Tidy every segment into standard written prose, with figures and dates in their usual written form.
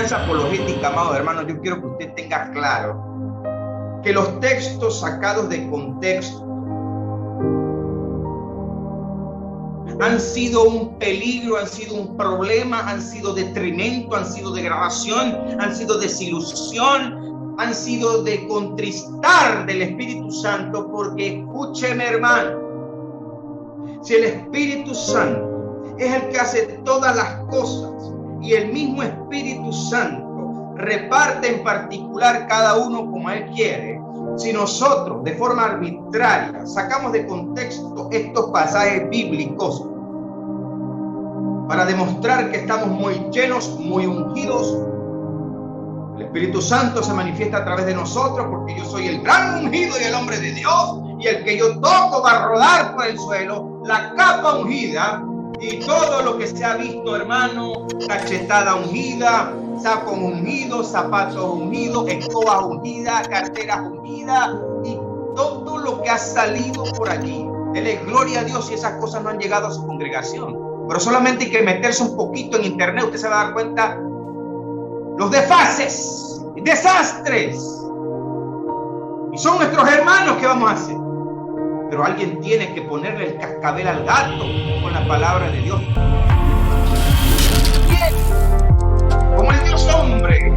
enseñanza apologética, amados hermanos, yo quiero que usted tenga claro que los textos sacados de contexto han sido un peligro, han sido un problema, han sido detrimento, han sido degradación, han sido desilusión, han sido de contristar del Espíritu Santo, porque escúcheme, hermano, si el Espíritu Santo es el que hace todas las cosas y el mismo Espíritu Santo reparte en particular cada uno como Él quiere, si nosotros de forma arbitraria sacamos de contexto estos pasajes bíblicos para demostrar que estamos muy llenos, muy ungidos, el Espíritu Santo se manifiesta a través de nosotros, porque yo soy el gran ungido y el hombre de Dios, y el que yo toco va a rodar por el suelo, la capa ungida, y todo lo que se ha visto, hermano, cachetada ungida, saco ungido, zapatos ungidos, escobas ungidas, carteras ungidas, y todo lo que ha salido por allí. Dele gloria a Dios si esas cosas no han llegado a su congregación. Pero solamente hay que meterse un poquito en internet, usted se va a dar cuenta los desfases, desastres. Y son nuestros hermanos que vamos a hacer. Pero alguien tiene que ponerle el cascabel al gato con la palabra de Dios. Como el Dios hombre,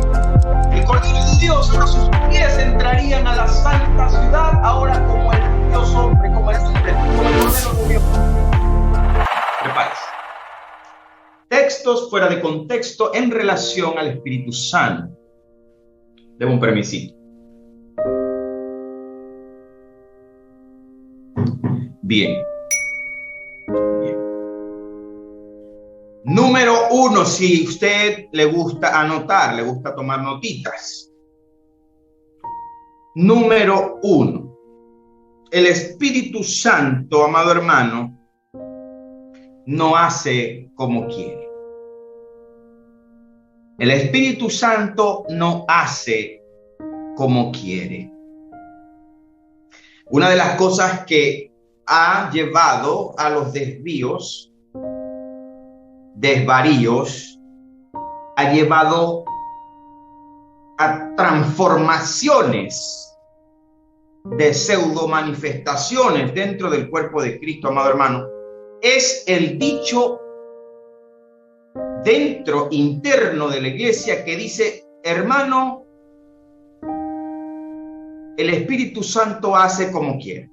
el Cordero de Dios, ahora sus pies entrarían a la santa ciudad, ahora como el Dios hombre, como el Cordero de Dios. Prepárese. Textos fuera de contexto en relación al Espíritu Santo. Debo un permisito. Bien. Número 1, si usted le gusta anotar, le gusta tomar notitas. Número 1. El Espíritu Santo, amado hermano, no hace como quiere. El Espíritu Santo no hace como quiere. Una de las cosas que ha llevado a los desvíos, desvaríos, ha llevado a transformaciones de pseudo manifestaciones dentro del cuerpo de Cristo, amado hermano, es el dicho dentro, interno de la iglesia, que dice: hermano, el Espíritu Santo hace como quiere.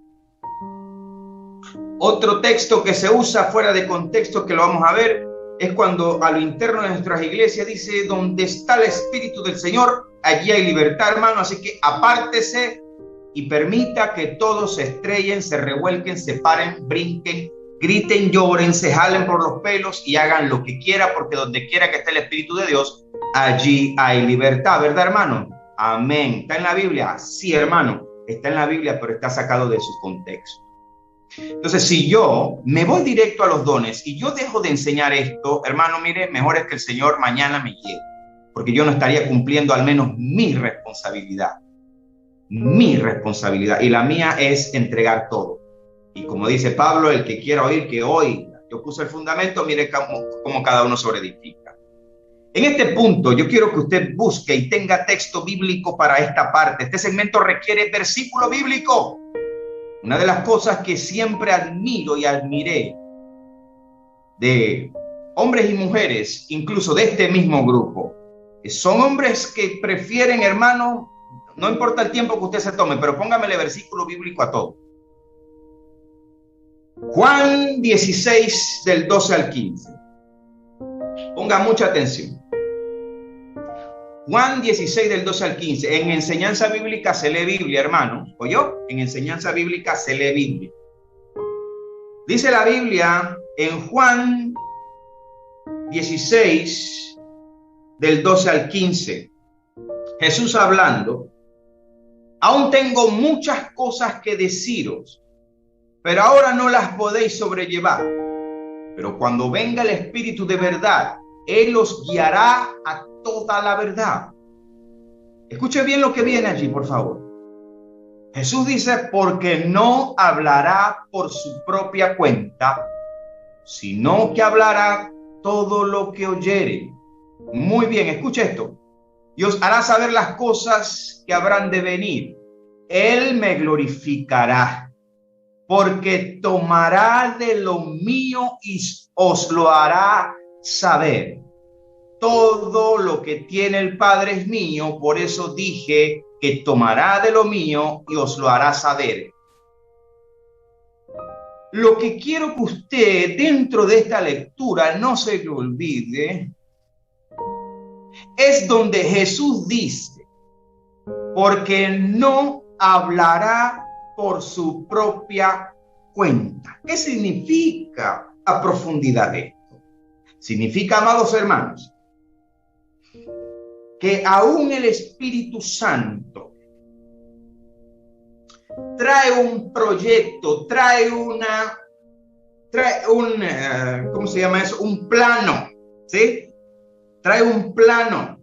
Otro texto que se usa fuera de contexto, que lo vamos a ver, es cuando a lo interno de nuestras iglesias dice: donde está el Espíritu del Señor, allí hay libertad, hermano. Así que apártese y permita que todos se estrellen, se revuelquen, se paren, brinquen, griten, lloren, se jalen por los pelos y hagan lo que quiera, porque donde quiera que esté el Espíritu de Dios, allí hay libertad, ¿verdad, hermano? Amén. ¿Está en la Biblia? Sí, hermano, está en la Biblia, pero está sacado de su contexto. Entonces, si yo me voy directo a los dones y yo dejo de enseñar esto, hermano, mire, mejor es que el Señor mañana me lleve, porque yo no estaría cumpliendo al menos mi responsabilidad. Mi responsabilidad, y la mía es entregar todo. Y como dice Pablo, el que quiera oír, que oiga. Yo puse el fundamento, mire cómo cada uno sobreedifica. En este punto, yo quiero que usted busque y tenga texto bíblico para esta parte. Este segmento requiere versículo bíblico. Una de las cosas que siempre admiro y admiré de hombres y mujeres, incluso de este mismo grupo, son hombres que prefieren, hermano, no importa el tiempo que usted se tome, pero póngamele versículo bíblico a todo. Juan 16, del 12 al 15. Ponga mucha atención. Juan 16, del 12 al 15. En enseñanza bíblica se lee Biblia, hermano. ¿Oyó? En enseñanza bíblica se lee Biblia. Dice la Biblia en Juan 16, del 12 al 15. Jesús hablando: aún tengo muchas cosas que deciros, pero ahora no las podéis sobrellevar. Pero cuando venga el Espíritu de verdad, Él os guiará a toda la verdad. Escuche bien lo que viene allí, por favor. Jesús dice: porque no hablará por su propia cuenta, sino que hablará todo lo que oyere. Muy bien, escuche esto. y os hará saber las cosas que habrán de venir. Él me glorificará, porque tomará de lo mío y os lo hará saber. Todo lo que tiene el Padre es mío, por eso dije que tomará de lo mío y os lo hará saber. Lo que quiero que usted dentro de esta lectura no se le olvide es donde Jesús dice, porque no hablará por su propia cuenta. ¿Qué significa a profundidad esto? Significa, amados hermanos, que aún el Espíritu Santo trae un proyecto, trae un ¿cómo se llama eso? Un plano, ¿sí? Trae un plano.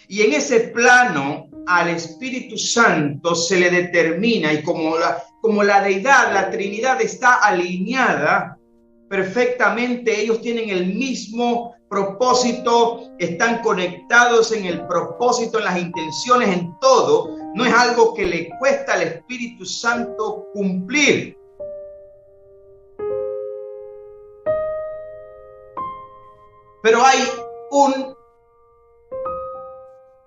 Y en ese plano al Espíritu Santo se le determina, y como la deidad, la Trinidad está alineada perfectamente, ellos tienen el mismo propósito, están conectados en el propósito, en las intenciones, en todo. No es algo que le cuesta al Espíritu Santo cumplir. Pero hay un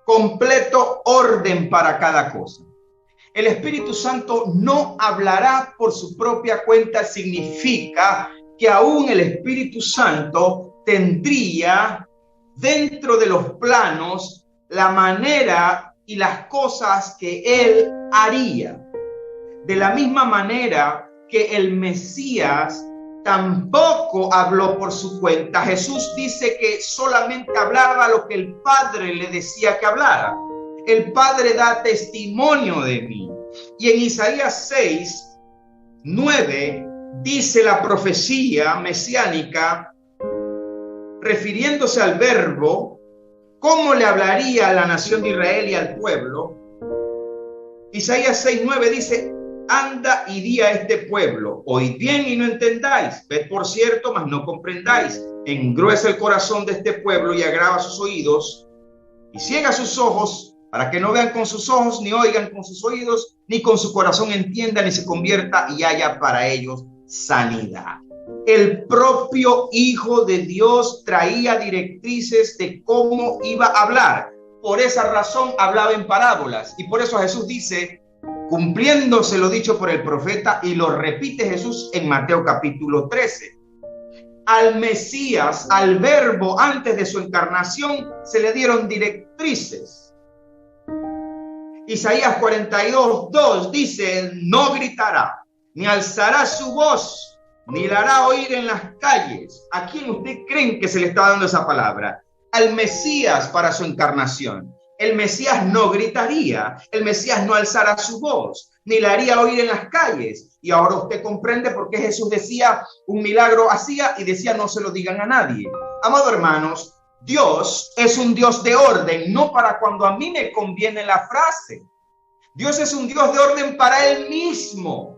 completo orden para cada cosa. El Espíritu Santo no hablará por su propia cuenta, significa que aún el Espíritu Santo tendría dentro de los planos la manera y las cosas que él haría. De la misma manera que el Mesías tampoco habló por su cuenta. Jesús dice que solamente hablaba lo que el Padre le decía que hablara. El Padre da testimonio de mí. Y en Isaías 6:9 dice la profecía mesiánica, refiriéndose al Verbo, cómo le hablaría a la nación de Israel y al pueblo. Isaías 6:9 dice, anda y di a este pueblo, oíd bien y no entendáis, ved por cierto, mas no comprendáis, engruesa el corazón de este pueblo y agrava sus oídos, y ciega sus ojos, para que no vean con sus ojos, ni oigan con sus oídos, ni con su corazón entiendan, ni se convierta y haya para ellos sanidad. El propio Hijo de Dios traía directrices de cómo iba a hablar. Por esa razón hablaba en parábolas, y por eso Jesús dice, cumpliéndose lo dicho por el profeta, y lo repite Jesús en Mateo capítulo 13. Al Mesías, al Verbo, antes de su encarnación, se le dieron directrices. Isaías 42:2 dice, no gritará, ni alzará su voz, ni la hará oír en las calles. ¿A quién usted creen que se le está dando esa palabra? Al Mesías para su encarnación. El Mesías no gritaría, el Mesías no alzará su voz, ni la haría oír en las calles. Y ahora usted comprende por qué Jesús decía, un milagro hacía y decía, no se lo digan a nadie. Amados hermanos, Dios es un Dios de orden, no para cuando a mí me conviene la frase. Dios es un Dios de orden para Él mismo.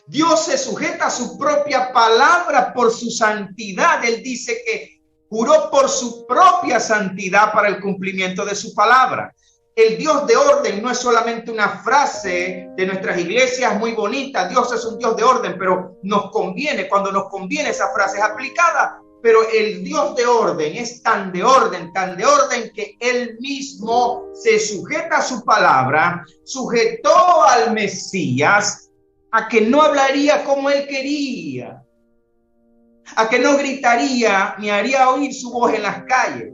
Dios se sujeta a su propia palabra por su santidad. Él dice que juró por su propia santidad para el cumplimiento de su palabra. El Dios de orden no es solamente una frase de nuestras iglesias muy bonita. Dios es un Dios de orden, pero nos conviene, cuando nos conviene esa frase es aplicada. Pero el Dios de orden es tan de orden que Él mismo se sujeta a su palabra, sujetó al Mesías a que no hablaría como Él quería, a que no gritaría ni haría oír su voz en las calles.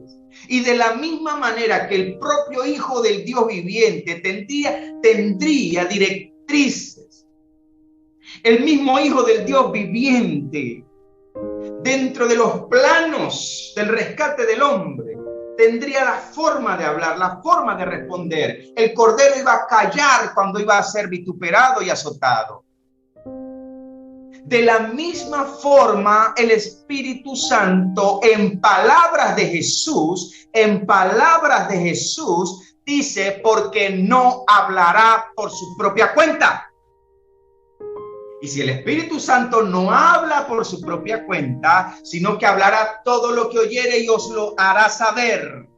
Y de la misma manera que el propio Hijo del Dios viviente tendría directrices, el mismo Hijo del Dios viviente, dentro de los planos del rescate del hombre, tendría la forma de hablar, la forma de responder. El cordero iba a callar cuando iba a ser vituperado y azotado. De la misma forma, el Espíritu Santo, en palabras de Jesús, dice, porque no hablará por su propia cuenta. Y si el Espíritu Santo no habla por su propia cuenta, sino que hablará todo lo que oyere y os lo hará saber.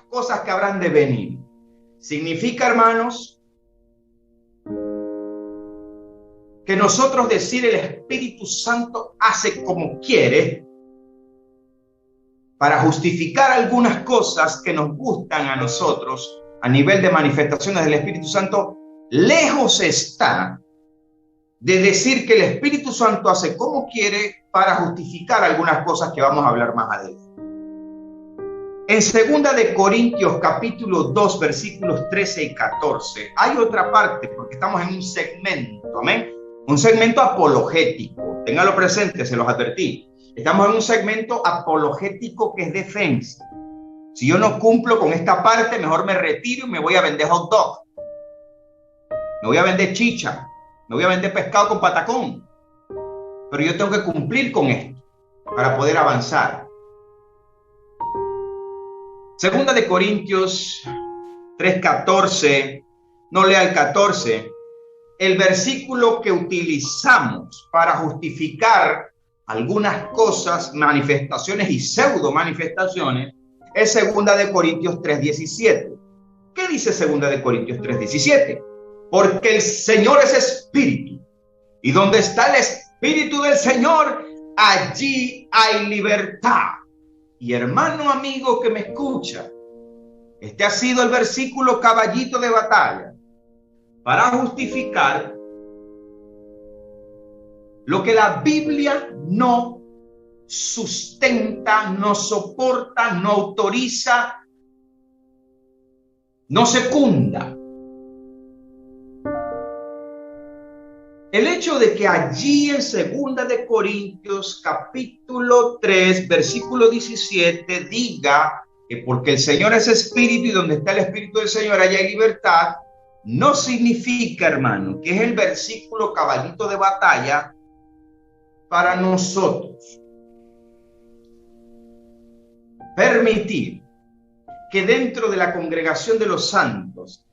cosas que habrán de venir. Significa, hermanos, que nosotros decir el Espíritu Santo hace como quiere para justificar algunas cosas que nos gustan a nosotros a nivel de manifestaciones del Espíritu Santo, lejos está de decir que el Espíritu Santo hace como quiere para justificar algunas cosas que vamos a hablar más adelante. En 2 de Corintios capítulo 2 versículos 13 y 14 hay otra parte, porque estamos en un segmento, amén, un segmento apologético. Ténganlo presente, se los advertí. Estamos en un segmento apologético que es defensa. Si yo no cumplo con esta parte, mejor me retiro y me voy a vender hot dog, me voy a vender chicha, me voy a vender pescado con patacón. Pero yo tengo que cumplir con esto para poder avanzar. 2 de Corintios 3:14, no lea el 14, el versículo que utilizamos para justificar algunas cosas, manifestaciones y pseudo manifestaciones, es 2 de Corintios 3:17. ¿Qué dice 2 de Corintios 3:17? Porque el Señor es espíritu, y donde está el espíritu del Señor, allí hay libertad. Y hermano amigo que me escucha, este ha sido el versículo caballito de batalla para justificar lo que la Biblia no sustenta, no soporta, no autoriza, no secunda. El hecho de que allí en 2 de Corintios capítulo 3 versículo 17 diga que porque el Señor es espíritu y donde está el espíritu del Señor allá hay libertad, no significa, hermano, que es el versículo caballito de batalla para nosotros permitir que dentro de la congregación de los santos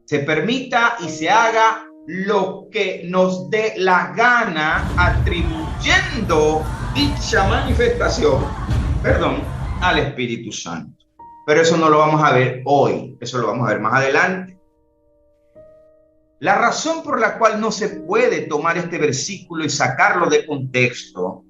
se permita y se haga lo que nos dé la gana, atribuyendo dicha manifestación, al Espíritu Santo. Pero eso no lo vamos a ver hoy, eso lo vamos a ver más adelante. La razón por la cual no se puede tomar este versículo y sacarlo de contexto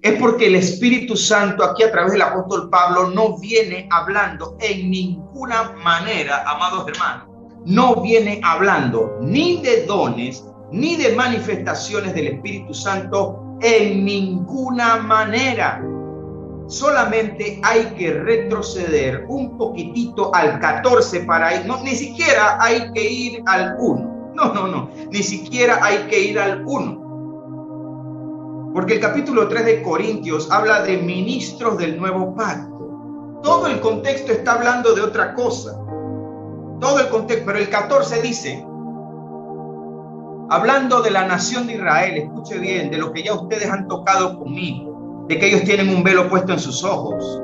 es porque el Espíritu Santo aquí a través del apóstol Pablo no viene hablando en ninguna manera, amados hermanos, no viene hablando ni de dones ni de manifestaciones del Espíritu Santo en ninguna manera. Solamente hay que retroceder un poquitito al 14 para ir, no, ni siquiera hay que ir al 1. No, ni siquiera hay que ir al 1. Porque el capítulo 3 de Corintios habla de ministros del nuevo pacto. Todo el contexto está hablando de otra cosa. Todo el contexto, pero el 14 dice, hablando de la nación de Israel, escuche bien, de lo que ya ustedes han tocado conmigo, de que ellos tienen un velo puesto en sus ojos,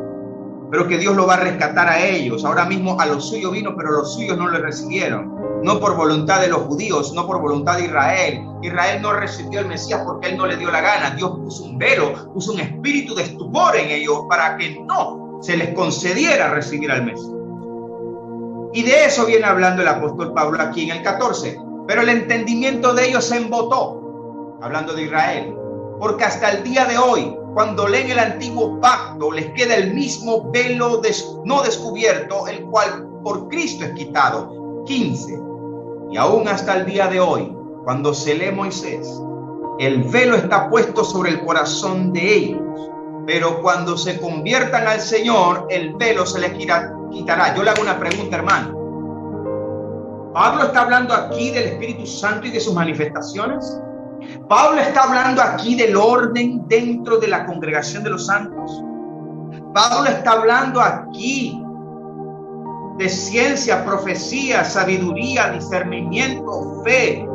pero que Dios lo va a rescatar a ellos. Ahora mismo a los suyos vino, pero los suyos no le recibieron. No por voluntad de los judíos, no por voluntad de Israel. Israel no recibió el Mesías porque él no le dio la gana. Dios puso un velo, puso un espíritu de estupor en ellos para que no se les concediera recibir al Mesías. Y de eso viene hablando el apóstol Pablo aquí en el 14. Pero el entendimiento de ellos se embotó, hablando de Israel, porque hasta el día de hoy, cuando leen el antiguo pacto, les queda el mismo velo no descubierto, el cual por Cristo es quitado. 15. Y aún hasta el día de hoy, cuando se lee Moisés, el velo está puesto sobre el corazón de ellos, pero cuando se conviertan al Señor, el velo se les quitará. Yo le hago una pregunta, hermano. ¿Pablo está hablando aquí del Espíritu Santo y de sus manifestaciones? ¿Pablo está hablando aquí del orden dentro de la congregación de los santos? ¿Pablo está hablando aquí de ciencia, profecía, sabiduría, discernimiento, fe,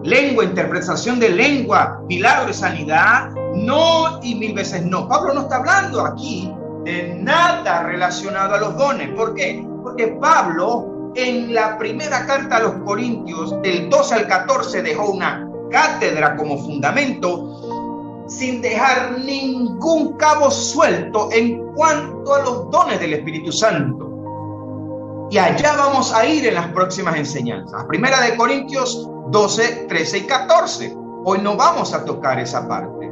lengua, interpretación de lengua, milagro y sanidad? No, y mil veces no. Pablo no está hablando aquí de nada relacionado a los dones. ¿Por qué? Porque Pablo en la primera carta a los Corintios, del 12 al 14, dejó una cátedra como fundamento sin dejar ningún cabo suelto en cuanto a los dones del Espíritu Santo. Y allá vamos a ir en las próximas enseñanzas. Primera de Corintios 12, 13 y 14. Hoy no vamos a tocar esa parte.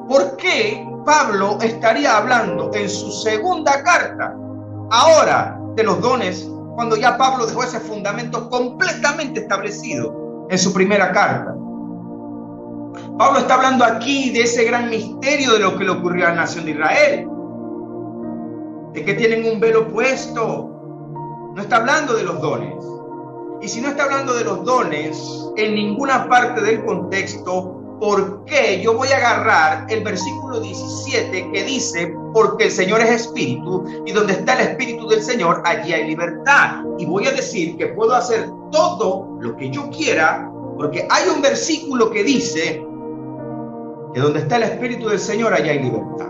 ¿Por qué Pablo estaría hablando en su segunda carta ahora de los dones, cuando ya Pablo dejó ese fundamento completamente establecido en su primera carta? Pablo está hablando aquí de ese gran misterio de lo que le ocurrió a la nación de Israel, de que tienen un velo puesto. No está hablando de los dones. Y si no está hablando de los dones en ninguna parte del contexto, ¿por qué yo voy a agarrar el versículo 17 que dice: porque el Señor es espíritu, y donde está el espíritu del Señor, allí hay libertad? Y voy a decir que puedo hacer todo lo que yo quiera, porque hay un versículo que dice que donde está el espíritu del Señor, allí hay libertad.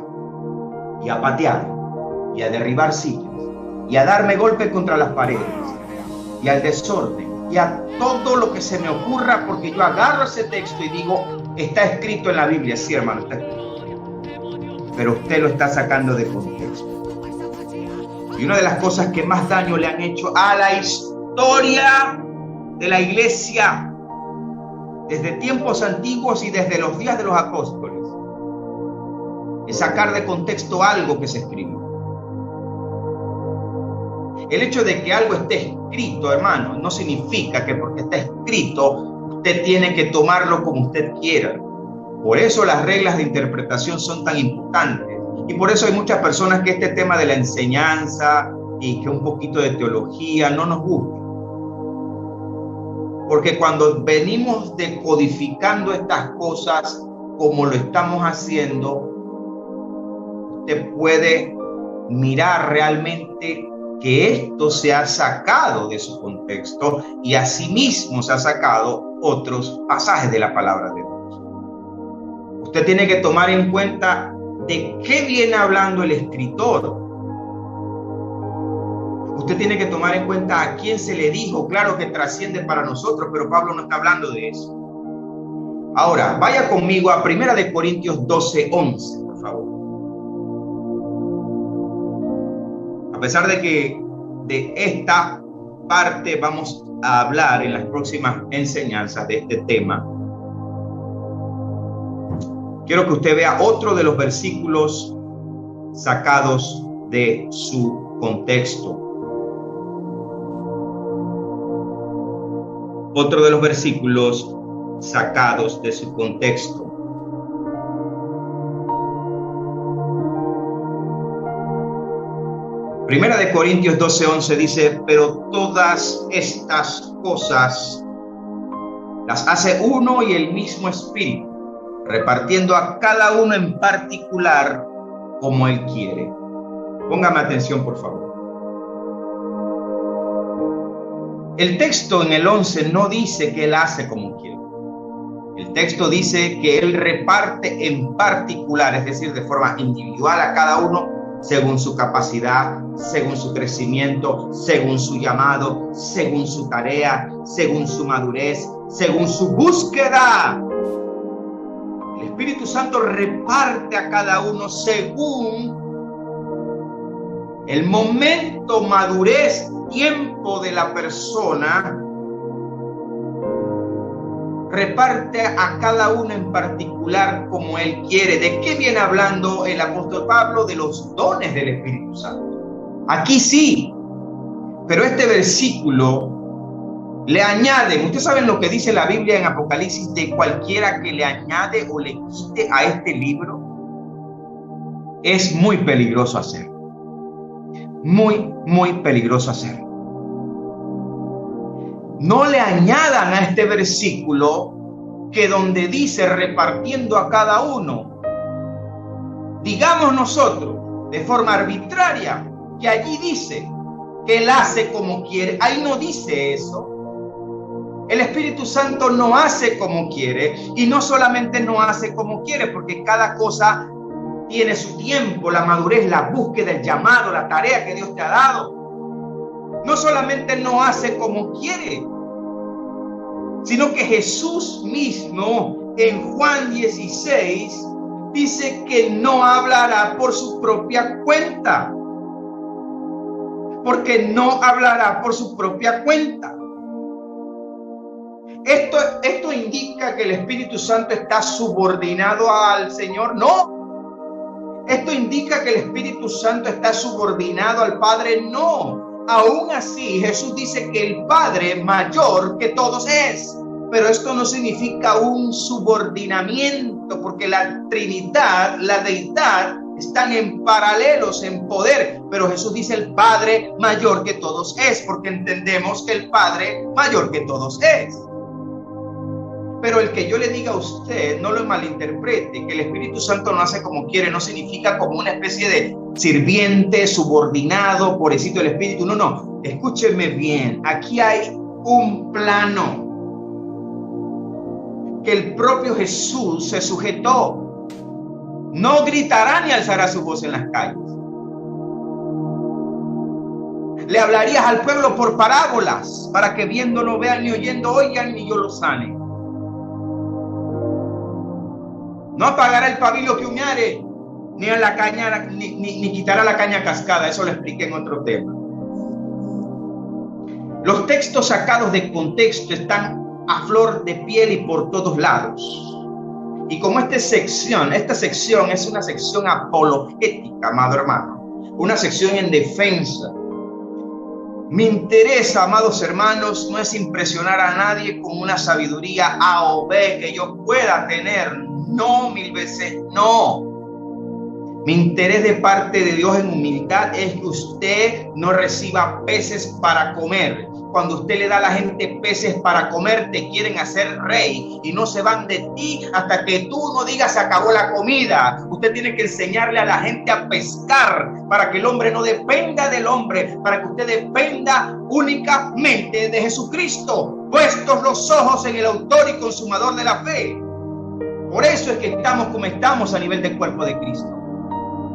Y a patear, y a derribar sillas, y a darme golpes contra las paredes, y al desorden, y a todo lo que se me ocurra, porque yo agarro ese texto y digo: está escrito en la Biblia. Sí, hermano, está escrito, pero usted lo está sacando de contexto. Y una de las cosas que más daño le han hecho a la historia de la iglesia desde tiempos antiguos y desde los días de los apóstoles es sacar de contexto algo que se escribió. El hecho de que algo esté escrito, hermano, no significa que porque está escrito usted tiene que tomarlo como usted quiera. Por eso las reglas de interpretación son tan importantes. Y por eso hay muchas personas que este tema de la enseñanza y que un poquito de teología no nos gusta. Porque cuando venimos decodificando estas cosas como lo estamos haciendo, usted puede mirar realmente que esto se ha sacado de su contexto y asimismo se ha sacado otros pasajes de la palabra de Dios. Usted tiene que tomar en cuenta de qué viene hablando el escritor. Usted tiene que tomar en cuenta a quién se le dijo. Claro que trasciende para nosotros, pero Pablo no está hablando de eso. Ahora, vaya conmigo a 1 Corintios 12, 11, por favor. A pesar de que de esta parte vamos a hablar en las próximas enseñanzas de este tema, quiero que usted vea otro de los versículos sacados de su contexto. Otro de los versículos sacados de su contexto. Primera de Corintios 12:11 dice: pero todas estas cosas las hace uno y el mismo Espíritu, repartiendo a cada uno en particular como Él quiere. Póngame atención, por favor. El texto en el 11 no dice que Él hace como quiere. El texto dice que Él reparte en particular, es decir, de forma individual a cada uno, según su capacidad, según su crecimiento, según su llamado, según su tarea, según su madurez, según su búsqueda. El Espíritu Santo reparte a cada uno según el momento, madurez, tiempo de la persona. Reparte a cada uno en particular como Él quiere. ¿De qué viene hablando el apóstol Pablo? De los dones del Espíritu Santo. Aquí sí, pero este versículo le añade. Ustedes saben lo que dice la Biblia en Apocalipsis de cualquiera que le añade o le quite a este libro. Es muy peligroso hacerlo. Muy, muy peligroso hacerlo. No le añadan a este versículo que donde dice repartiendo a cada uno, digamos nosotros de forma arbitraria que allí dice que Él hace como quiere. Ahí no dice eso. El Espíritu Santo no hace como quiere, y no solamente no hace como quiere, porque cada cosa tiene su tiempo, la madurez, la búsqueda, el llamado, la tarea que Dios te ha dado. No solamente no hace como quiere, sino que Jesús mismo en Juan 16 dice que no hablará por su propia cuenta. Porque no hablará por su propia cuenta. ¿Esto indica que el Espíritu Santo está subordinado al Señor? No. ¿Esto indica que el Espíritu Santo está subordinado al Padre? No. Aún así, Jesús dice que el Padre mayor que todos es. Pero esto no significa un subordinamiento, porque la Trinidad, la deidad, están en paralelos en poder. Pero Jesús dice el Padre mayor que todos es, porque entendemos que el Padre mayor que todos es. Pero el que yo le diga a usted, no lo malinterprete, que el Espíritu Santo no hace como quiere, no significa como una especie de sirviente, subordinado, pobrecito del Espíritu. No, escúcheme bien, aquí hay un plano que el propio Jesús se sujetó. No gritará ni alzará su voz en las calles. Le hablarías al pueblo por parábolas, para que viendo no vean, ni oyendo oigan, ni yo los sane. No apagará el pabilo que humeare, ni a la caña, ni quitará la caña cascada. Eso lo expliqué en otro tema. Los textos sacados de contexto están a flor de piel y por todos lados. Y como esta sección es una sección apologética, amado hermano, una sección en defensa. Mi interés, amados hermanos, no es impresionar a nadie con una sabiduría A o B que yo pueda tener. No, 1000 veces no. Mi interés de parte de Dios en humildad es que usted no reciba peces para comer. Cuando usted le da a la gente peces para comer, te quieren hacer rey y no se van de ti hasta que tú no digas se acabó la comida. Usted tiene que enseñarle a la gente a pescar para que el hombre no dependa del hombre, para que usted dependa únicamente de Jesucristo, puestos los ojos en el autor y consumador de la fe. Por eso es que estamos como estamos a nivel del cuerpo de Cristo.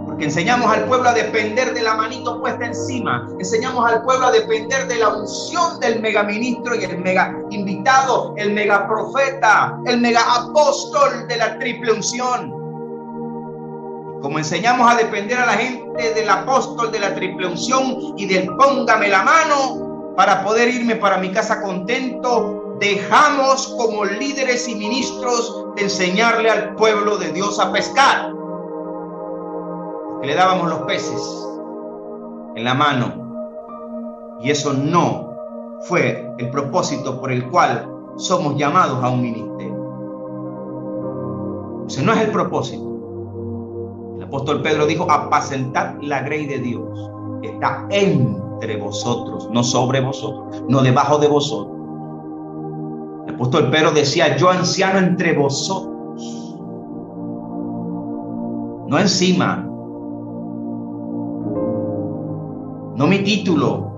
Porque enseñamos al pueblo a depender de la manito puesta encima. Enseñamos al pueblo a depender de la unción del mega ministro y el mega invitado, el mega profeta, el mega apóstol de la triple unción. Como enseñamos a depender a la gente del apóstol de la triple unción y del póngame la mano para poder irme para mi casa contento, dejamos como líderes y ministros de enseñarle al pueblo de Dios a pescar. Que le dábamos los peces en la mano, y eso no fue el propósito por el cual somos llamados a un ministerio. Ese no es el propósito. El apóstol Pedro dijo: apacentad la grey de Dios que está entre vosotros, no sobre vosotros, no debajo de vosotros. El apóstol Pedro decía: yo anciano entre vosotros, no encima. No mi título.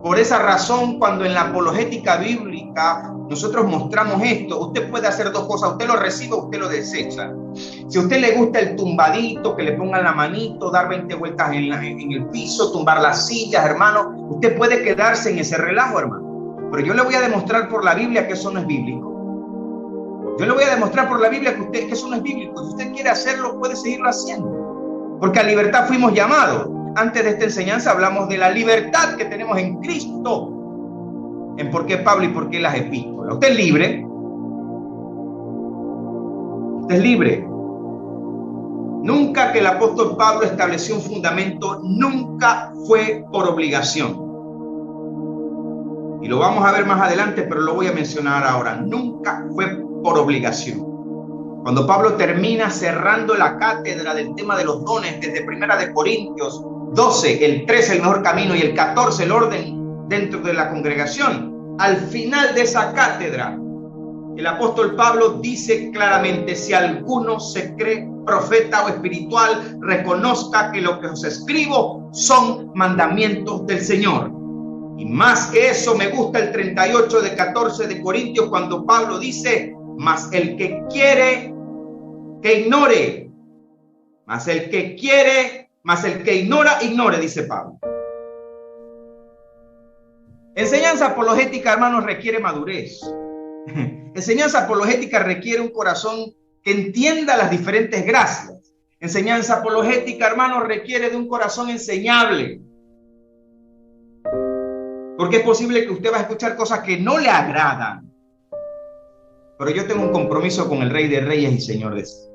Por esa razón, cuando en la apologética bíblica nosotros mostramos esto, usted puede hacer dos cosas: usted lo recibe o usted lo desecha. Si a usted le gusta el tumbadito, que le pongan la manito, dar 20 vueltas en el piso, tumbar las sillas, hermano, usted puede quedarse en ese relajo, hermano. Pero yo le voy a demostrar por la Biblia que eso no es bíblico. Yo le voy a demostrar por la Biblia que eso no es bíblico. Si usted quiere hacerlo, puede seguirlo haciendo. Porque a libertad fuimos llamados. Antes de esta enseñanza hablamos de la libertad que tenemos en Cristo. En por qué Pablo y por qué las epístolas. Usted es libre. Usted es libre. Nunca que el apóstol Pablo estableció un fundamento, nunca fue por obligación. Y lo vamos a ver más adelante, pero lo voy a mencionar ahora. Nunca fue por obligación. Cuando Pablo termina cerrando la cátedra del tema de los dones desde 1 Corintios 12, el 13 el mejor camino y el 14 el orden dentro de la congregación, al final de esa cátedra, el apóstol Pablo dice claramente: si alguno se cree profeta o espiritual, reconozca que lo que os escribo son mandamientos del Señor. Y más que eso, me gusta el 38 de 14 de Corintios, cuando Pablo dice: mas el que quiere que ignore, mas el que quiere, mas el que ignora, ignore, dice Pablo. Enseñanza apologética, hermanos, requiere madurez. Enseñanza apologética requiere un corazón que entienda las diferentes gracias. Enseñanza apologética, hermanos, requiere de un corazón enseñable. Porque es posible que usted va a escuchar cosas que no le agradan. Pero yo tengo un compromiso con el Rey de Reyes y Señor de Señores.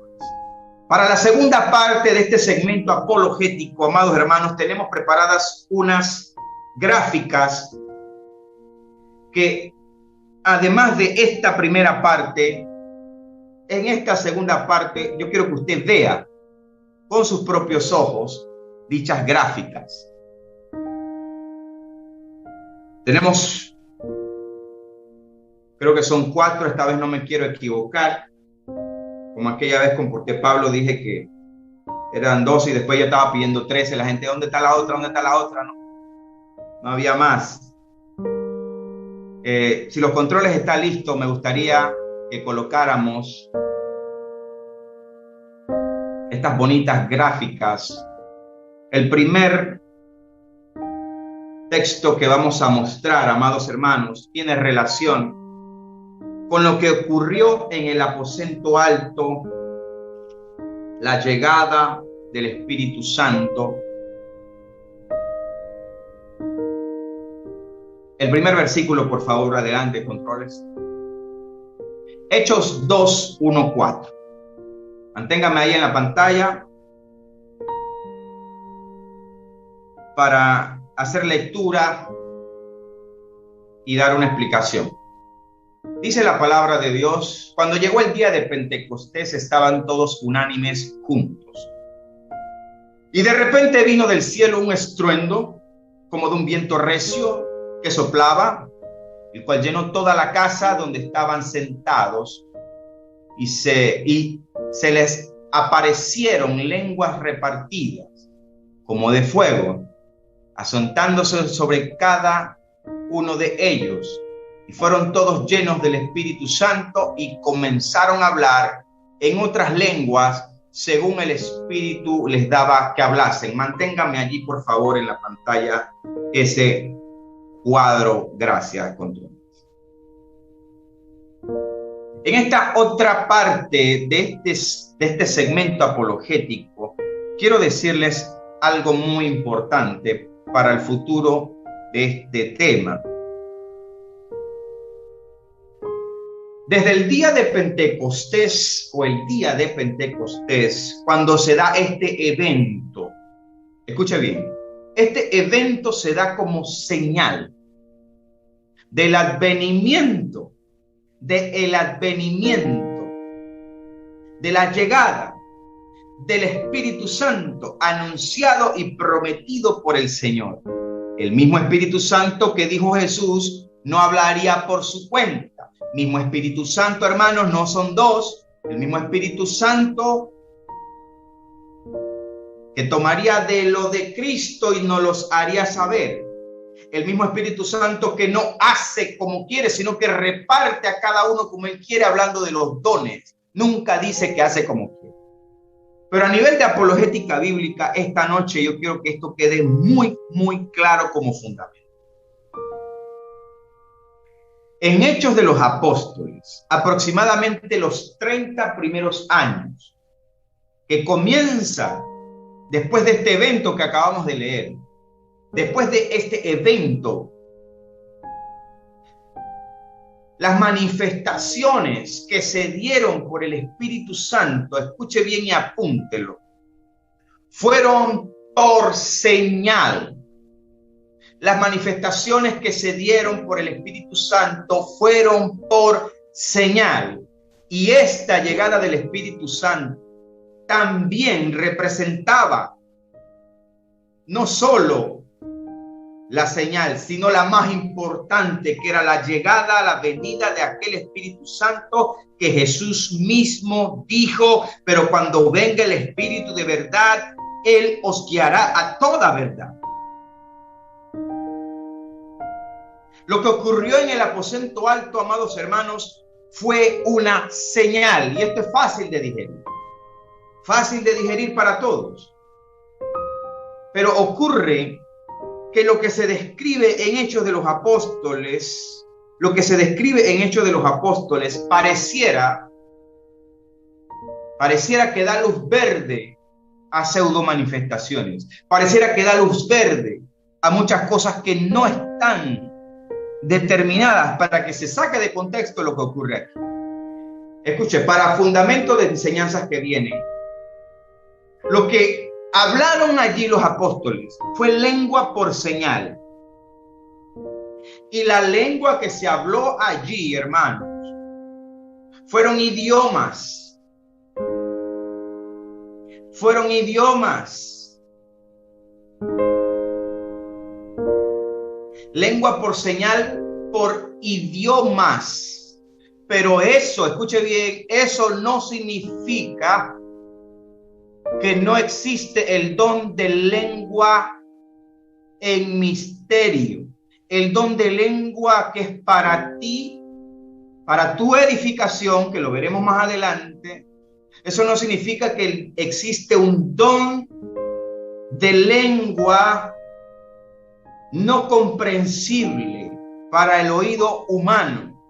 Para la segunda parte de este segmento apologético, amados hermanos, tenemos preparadas unas gráficas que, además de esta primera parte, en esta segunda parte, yo quiero que usted vea con sus propios ojos dichas gráficas. Tenemos, creo que son 4, esta vez no me quiero equivocar. Como aquella vez con por qué Pablo dije que eran 12 y después yo estaba pidiendo 13. La gente, ¿dónde está la otra? ¿Dónde está la otra? No había más. Si los controles están listos, me gustaría que colocáramos estas bonitas gráficas. El primer texto que vamos a mostrar, amados hermanos, tiene relación con lo que ocurrió en el aposento alto, la llegada del Espíritu Santo. El primer versículo, por favor, adelante, controles. Hechos 2, 1, 4. Manténgame ahí en la pantalla para hacer lectura y dar una explicación. Dice la palabra de Dios: cuando llegó el día de Pentecostés, estaban todos unánimes juntos. Y de repente vino del cielo un estruendo, como de un viento recio que soplaba, el cual llenó toda la casa donde estaban sentados, y se les aparecieron lenguas repartidas, como de fuego, asentándose sobre cada uno de ellos. Y fueron todos llenos del Espíritu Santo y comenzaron a hablar en otras lenguas según el Espíritu les daba que hablasen. Manténgame allí, por favor, en la pantalla ese cuadro. Gracias, control. En esta otra parte de este segmento apologético, quiero decirles algo muy importante para el futuro de este tema. Desde el día de Pentecostés o el día de Pentecostés, cuando se da este evento, escuche bien, este evento se da como señal del advenimiento, de la llegada del Espíritu Santo anunciado y prometido por el Señor. El mismo Espíritu Santo que dijo Jesús no hablaría por su cuenta. Mismo Espíritu Santo, hermanos, no son dos. El mismo Espíritu Santo que tomaría de lo de Cristo y nos los haría saber. El mismo Espíritu Santo que no hace como quiere, sino que reparte a cada uno como Él quiere, hablando de los dones. Nunca dice que hace como quiere. Pero a nivel de apologética bíblica, esta noche yo quiero que esto quede muy, muy claro como fundamento. En Hechos de los Apóstoles, aproximadamente los 30 primeros años, que comienza después de este evento que acabamos de leer, después de este evento, las manifestaciones que se dieron por el Espíritu Santo, escuche bien y apúntelo, fueron por señal. Las manifestaciones que se dieron por el Espíritu Santo fueron por señal. Y esta llegada del Espíritu Santo también representaba no solo la señal, sino la más importante, que era la llegada, la venida de aquel Espíritu Santo que Jesús mismo dijo: pero cuando venga el Espíritu de verdad, Él os guiará a toda verdad. Lo que ocurrió en el aposento alto, amados hermanos, fue una señal. Y esto es fácil de digerir. Fácil de digerir para todos. Pero ocurre que lo que se describe en Hechos de los Apóstoles, lo que se describe en Hechos de los Apóstoles pareciera que da luz verde a pseudo manifestaciones. Pareciera que da luz verde a muchas cosas que no están determinadas para que se saque de contexto lo que ocurre aquí. Escuche, para fundamento de enseñanzas que vienen, lo que hablaron allí los apóstoles fue lengua por señal. Y la lengua que se habló allí, hermanos, fueron idiomas. Fueron idiomas. Lengua por señal, por idiomas. Pero eso, escuche bien, eso no significa que no existe el don de lengua en misterio. El don de lengua que es para ti, para tu edificación, que lo veremos más adelante. Eso no significa que existe un don de lengua no comprensible para el oído humano,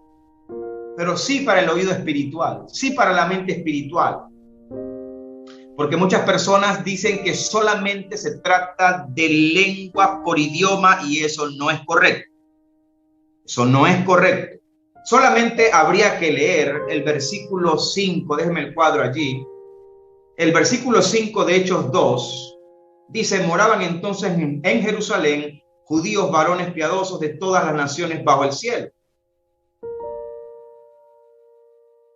pero sí para el oído espiritual, sí para la mente espiritual. Porque muchas personas dicen que solamente se trata de lengua por idioma y eso no es correcto. Eso no es correcto. Solamente habría que leer el versículo 5, déjeme el cuadro allí. El versículo 5 de Hechos 2 dice: moraban entonces en Jerusalén judíos varones piadosos de todas las naciones bajo el cielo.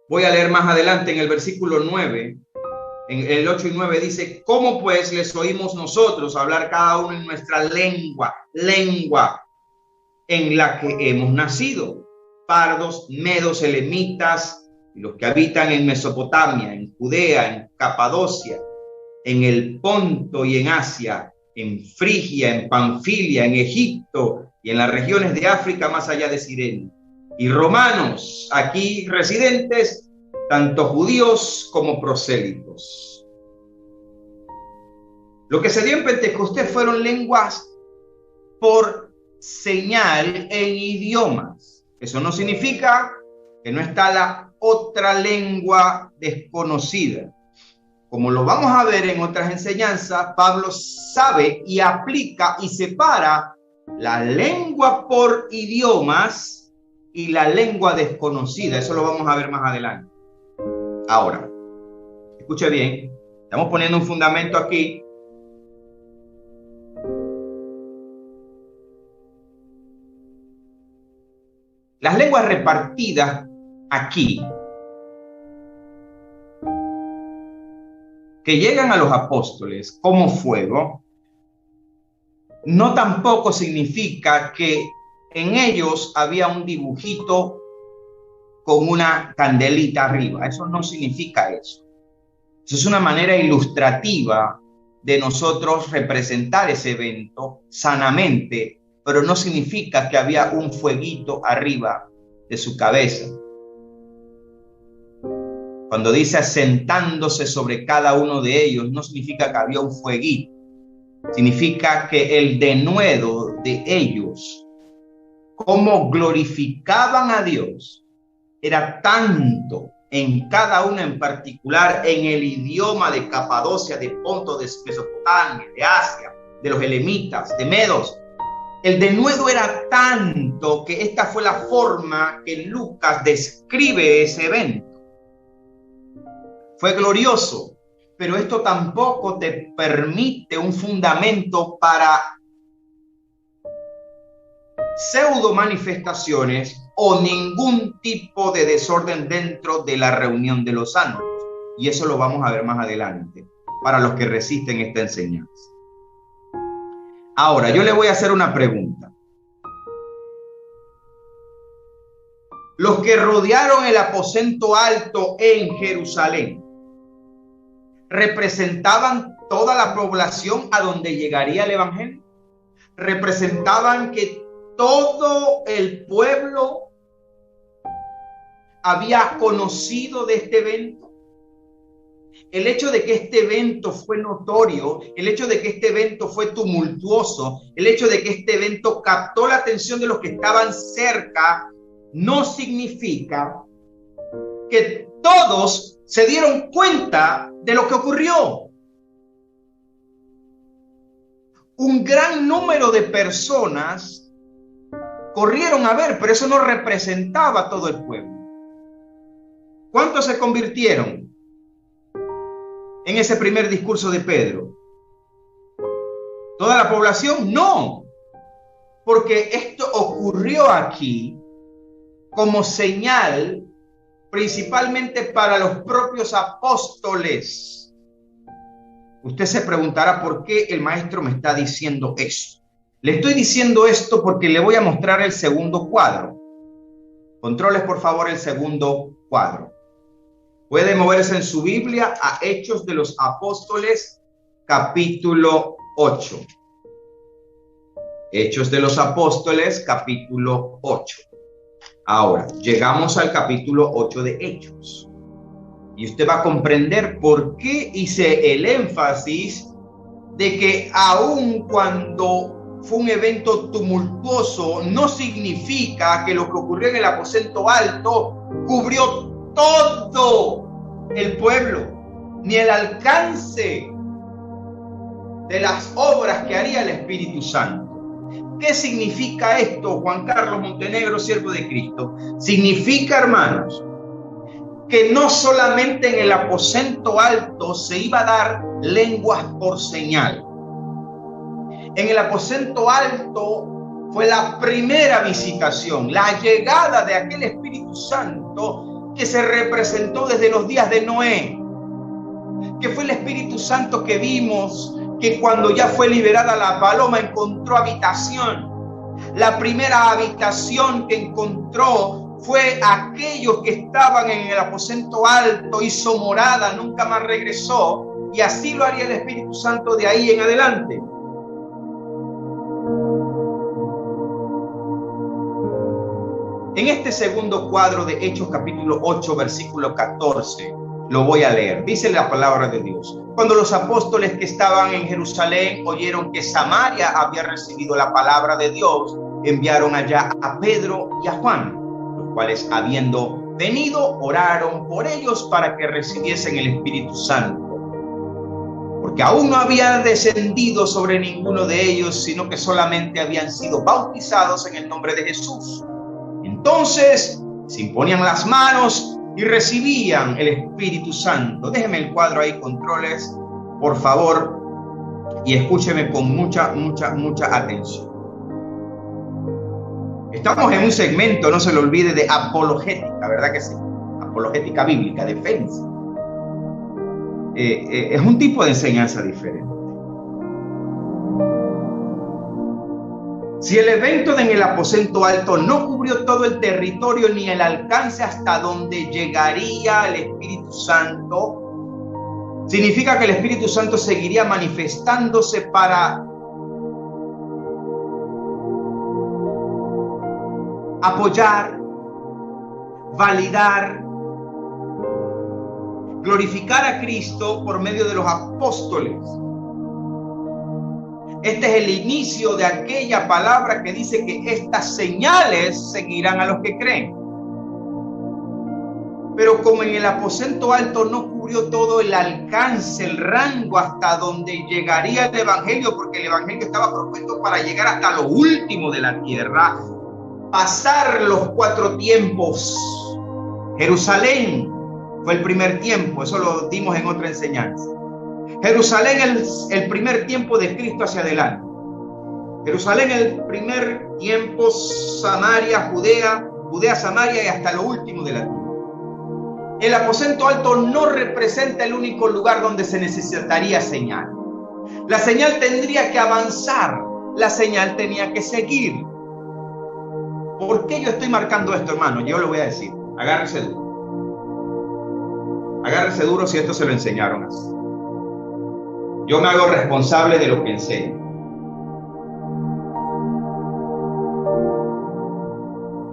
Voy a leer más adelante en el versículo 9. En el 8 y 9 dice: ¿cómo pues les oímos nosotros hablar cada uno en nuestra lengua en la que hemos nacido? Pardos, medos, elamitas, los que habitan en Mesopotamia, en Judea, en Capadocia, en el Ponto y en Asia, en Frigia, en Panfilia, en Egipto y en las regiones de África más allá de Cirene. Y romanos, aquí residentes, tanto judíos como prosélitos. Lo que se dio en Pentecostés fueron lenguas por señal en idiomas. Eso no significa que no está la otra lengua desconocida. Como lo vamos a ver en otras enseñanzas, Pablo sabe y aplica y separa la lengua por idiomas y la lengua desconocida. Eso lo vamos a ver más adelante. Ahora, escuche bien, estamos poniendo un fundamento aquí. Las lenguas repartidas aquí, que llegan a los apóstoles como fuego, no tampoco significa que en ellos había un dibujito con una candelita arriba. Eso no significa eso. Eso es una manera ilustrativa de nosotros representar ese evento sanamente, pero no significa que había un fueguito arriba de su cabeza. Cuando dice asentándose sobre cada uno de ellos, no significa que había un fueguito. Significa que el denuedo de ellos, cómo glorificaban a Dios, era tanto en cada uno en particular, en el idioma de Capadocia, de Ponto, de Mesopotamia, de Asia, de los elamitas, de medos. El denuedo era tanto que esta fue la forma que Lucas describe ese evento. Fue glorioso, pero esto tampoco te permite un fundamento para pseudo manifestaciones o ningún tipo de desorden dentro de la reunión de los santos. Y eso lo vamos a ver más adelante para los que resisten esta enseñanza. Ahora, yo le voy a hacer una pregunta. Los que rodearon el aposento alto en Jerusalén, ¿representaban toda la población a donde llegaría el evangelio? ¿Representaban que todo el pueblo había conocido de este evento? El hecho de que este evento fue notorio, el hecho de que este evento fue tumultuoso, el hecho de que este evento captó la atención de los que estaban cerca, no significa que todos se dieron cuenta de lo que ocurrió. Un gran número de personas corrieron a ver, pero eso no representaba a todo el pueblo. ¿Cuántos se convirtieron en ese primer discurso de Pedro? ¿Toda la población? No, porque esto ocurrió aquí como señal principalmente para los propios apóstoles. Usted se preguntará por qué el maestro me está diciendo eso. Le estoy diciendo esto porque le voy a mostrar el segundo cuadro. Controles, por favor, el segundo cuadro. Puede moverse en su Biblia a Hechos de los Apóstoles, capítulo 8. Hechos de los Apóstoles, capítulo 8. Ahora, llegamos al capítulo 8 de Hechos. Y usted va a comprender por qué hice el énfasis de que aun cuando fue un evento tumultuoso, no significa que lo que ocurrió en el aposento alto cubrió todo el pueblo, ni el alcance de las obras que haría el Espíritu Santo. ¿Qué significa esto, Juan Carlos Montenegro, siervo de Cristo? Significa, hermanos, que no solamente en el aposento alto se iba a dar lenguas por señal. En el aposento alto fue la primera visitación, la llegada de aquel Espíritu Santo que se representó desde los días de Noé, que fue el Espíritu Santo que vimos que cuando ya fue liberada la paloma encontró habitación. La primera habitación que encontró fue aquellos que estaban en el aposento alto, hizo morada, nunca más regresó, y así lo haría el Espíritu Santo de ahí en adelante. En este segundo cuadro de Hechos capítulo 8, versículo 14, lo voy a leer. Dice la palabra de Dios: cuando los apóstoles que estaban en Jerusalén oyeron que Samaria había recibido la palabra de Dios, enviaron allá a Pedro y a Juan, los cuales, habiendo venido, oraron por ellos para que recibiesen el Espíritu Santo, porque aún no había descendido sobre ninguno de ellos, sino que solamente habían sido bautizados en el nombre de Jesús. Entonces se imponían las manos y recibían el Espíritu Santo. Déjeme el cuadro ahí, controles, por favor, y escúcheme con mucha atención. Estamos en un segmento, no se lo olvide, de apologética, ¿verdad que sí? Apologética bíblica, defensa. Es un tipo de enseñanza diferente. Si el evento en el aposento alto no cubrió todo el territorio ni el alcance hasta donde llegaría el Espíritu Santo, significa que el Espíritu Santo seguiría manifestándose para apoyar, validar, glorificar a Cristo por medio de los apóstoles. Este es el inicio de aquella palabra que dice que estas señales seguirán a los que creen. Pero como en el aposento alto no cubrió todo el alcance, el rango hasta donde llegaría el evangelio, porque el evangelio estaba propuesto para llegar hasta lo último de la tierra, pasar los 4 tiempos. Jerusalén fue el primer tiempo, eso lo dimos en otra enseñanza. Jerusalén es el primer tiempo de Cristo hacia adelante. Jerusalén el primer tiempo, Samaria, Judea, Samaria y hasta lo último de la tierra. El aposento alto no representa el único lugar donde se necesitaría señal. La señal tendría que avanzar, la señal tenía que seguir. ¿Por qué yo estoy marcando esto, hermano? Yo lo voy a decir. Agárrese duro. Agárrese duro si esto se lo enseñaron así. Yo me hago responsable de lo que enseño.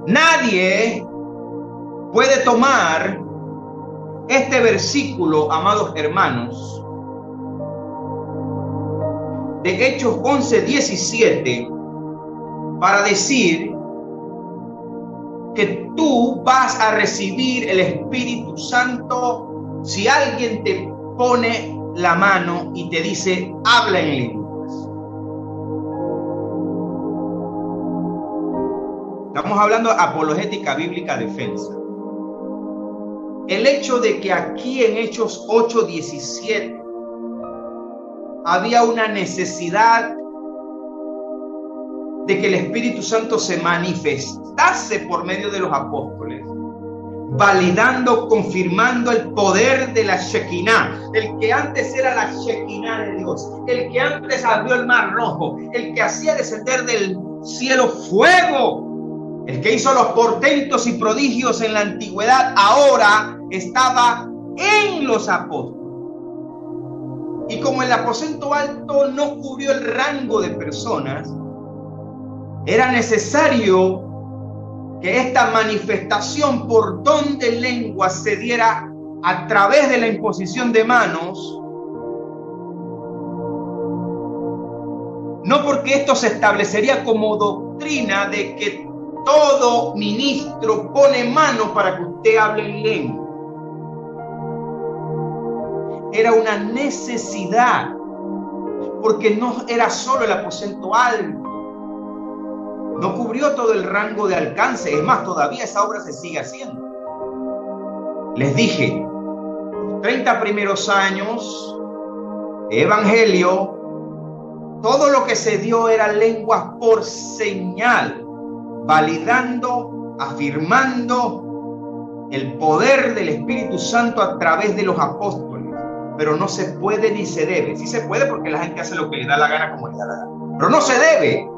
Nadie puede tomar este versículo, amados hermanos, de Hechos 11:17, para decir que tú vas a recibir el Espíritu Santo si alguien te pone la mano y te dice, habla en lenguas. Estamos hablando de apologética bíblica, defensa. El hecho de que aquí en Hechos 8:17 había una necesidad de que el Espíritu Santo se manifestase por medio de los apóstoles, validando, confirmando el poder de la Shekinah, el que antes era la Shekinah de Dios, el que antes abrió el mar rojo, el que hacía descender del cielo fuego, el que hizo los portentos y prodigios en la antigüedad, ahora estaba en los apóstoles. Y como el aposento alto no cubrió el rango de personas, era necesario que esta manifestación por don de lengua se diera a través de la imposición de manos, no porque esto se establecería como doctrina de que todo ministro pone mano para que usted hable en lengua. Era una necesidad, porque no era solo el aposento alto, no cubrió todo el rango de alcance. Es más, todavía esa obra se sigue haciendo. Les dije, 30 primeros años de evangelio, todo lo que se dio era lenguas por señal, validando, afirmando el poder del Espíritu Santo a través de los apóstoles. Pero no se puede ni se debe. Sí se puede porque la gente hace lo que le da la gana como le da la gana. Pero no se debe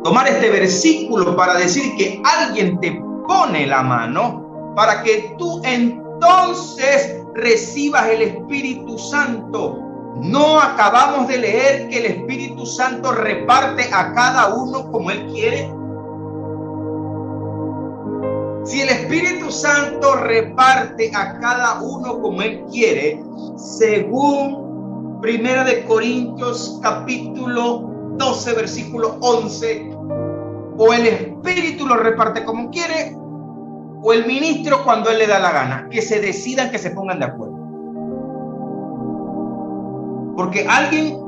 tomar este versículo para decir que alguien te pone la mano para que tú entonces recibas el Espíritu Santo. No acabamos de leer que el Espíritu Santo reparte a cada uno como Él quiere. Si el Espíritu Santo reparte a cada uno como Él quiere, según 1 Corintios capítulo 12, versículo 11, o el Espíritu lo reparte como quiere, o el ministro cuando Él le da la gana, que se decidan, que se pongan de acuerdo. Porque alguien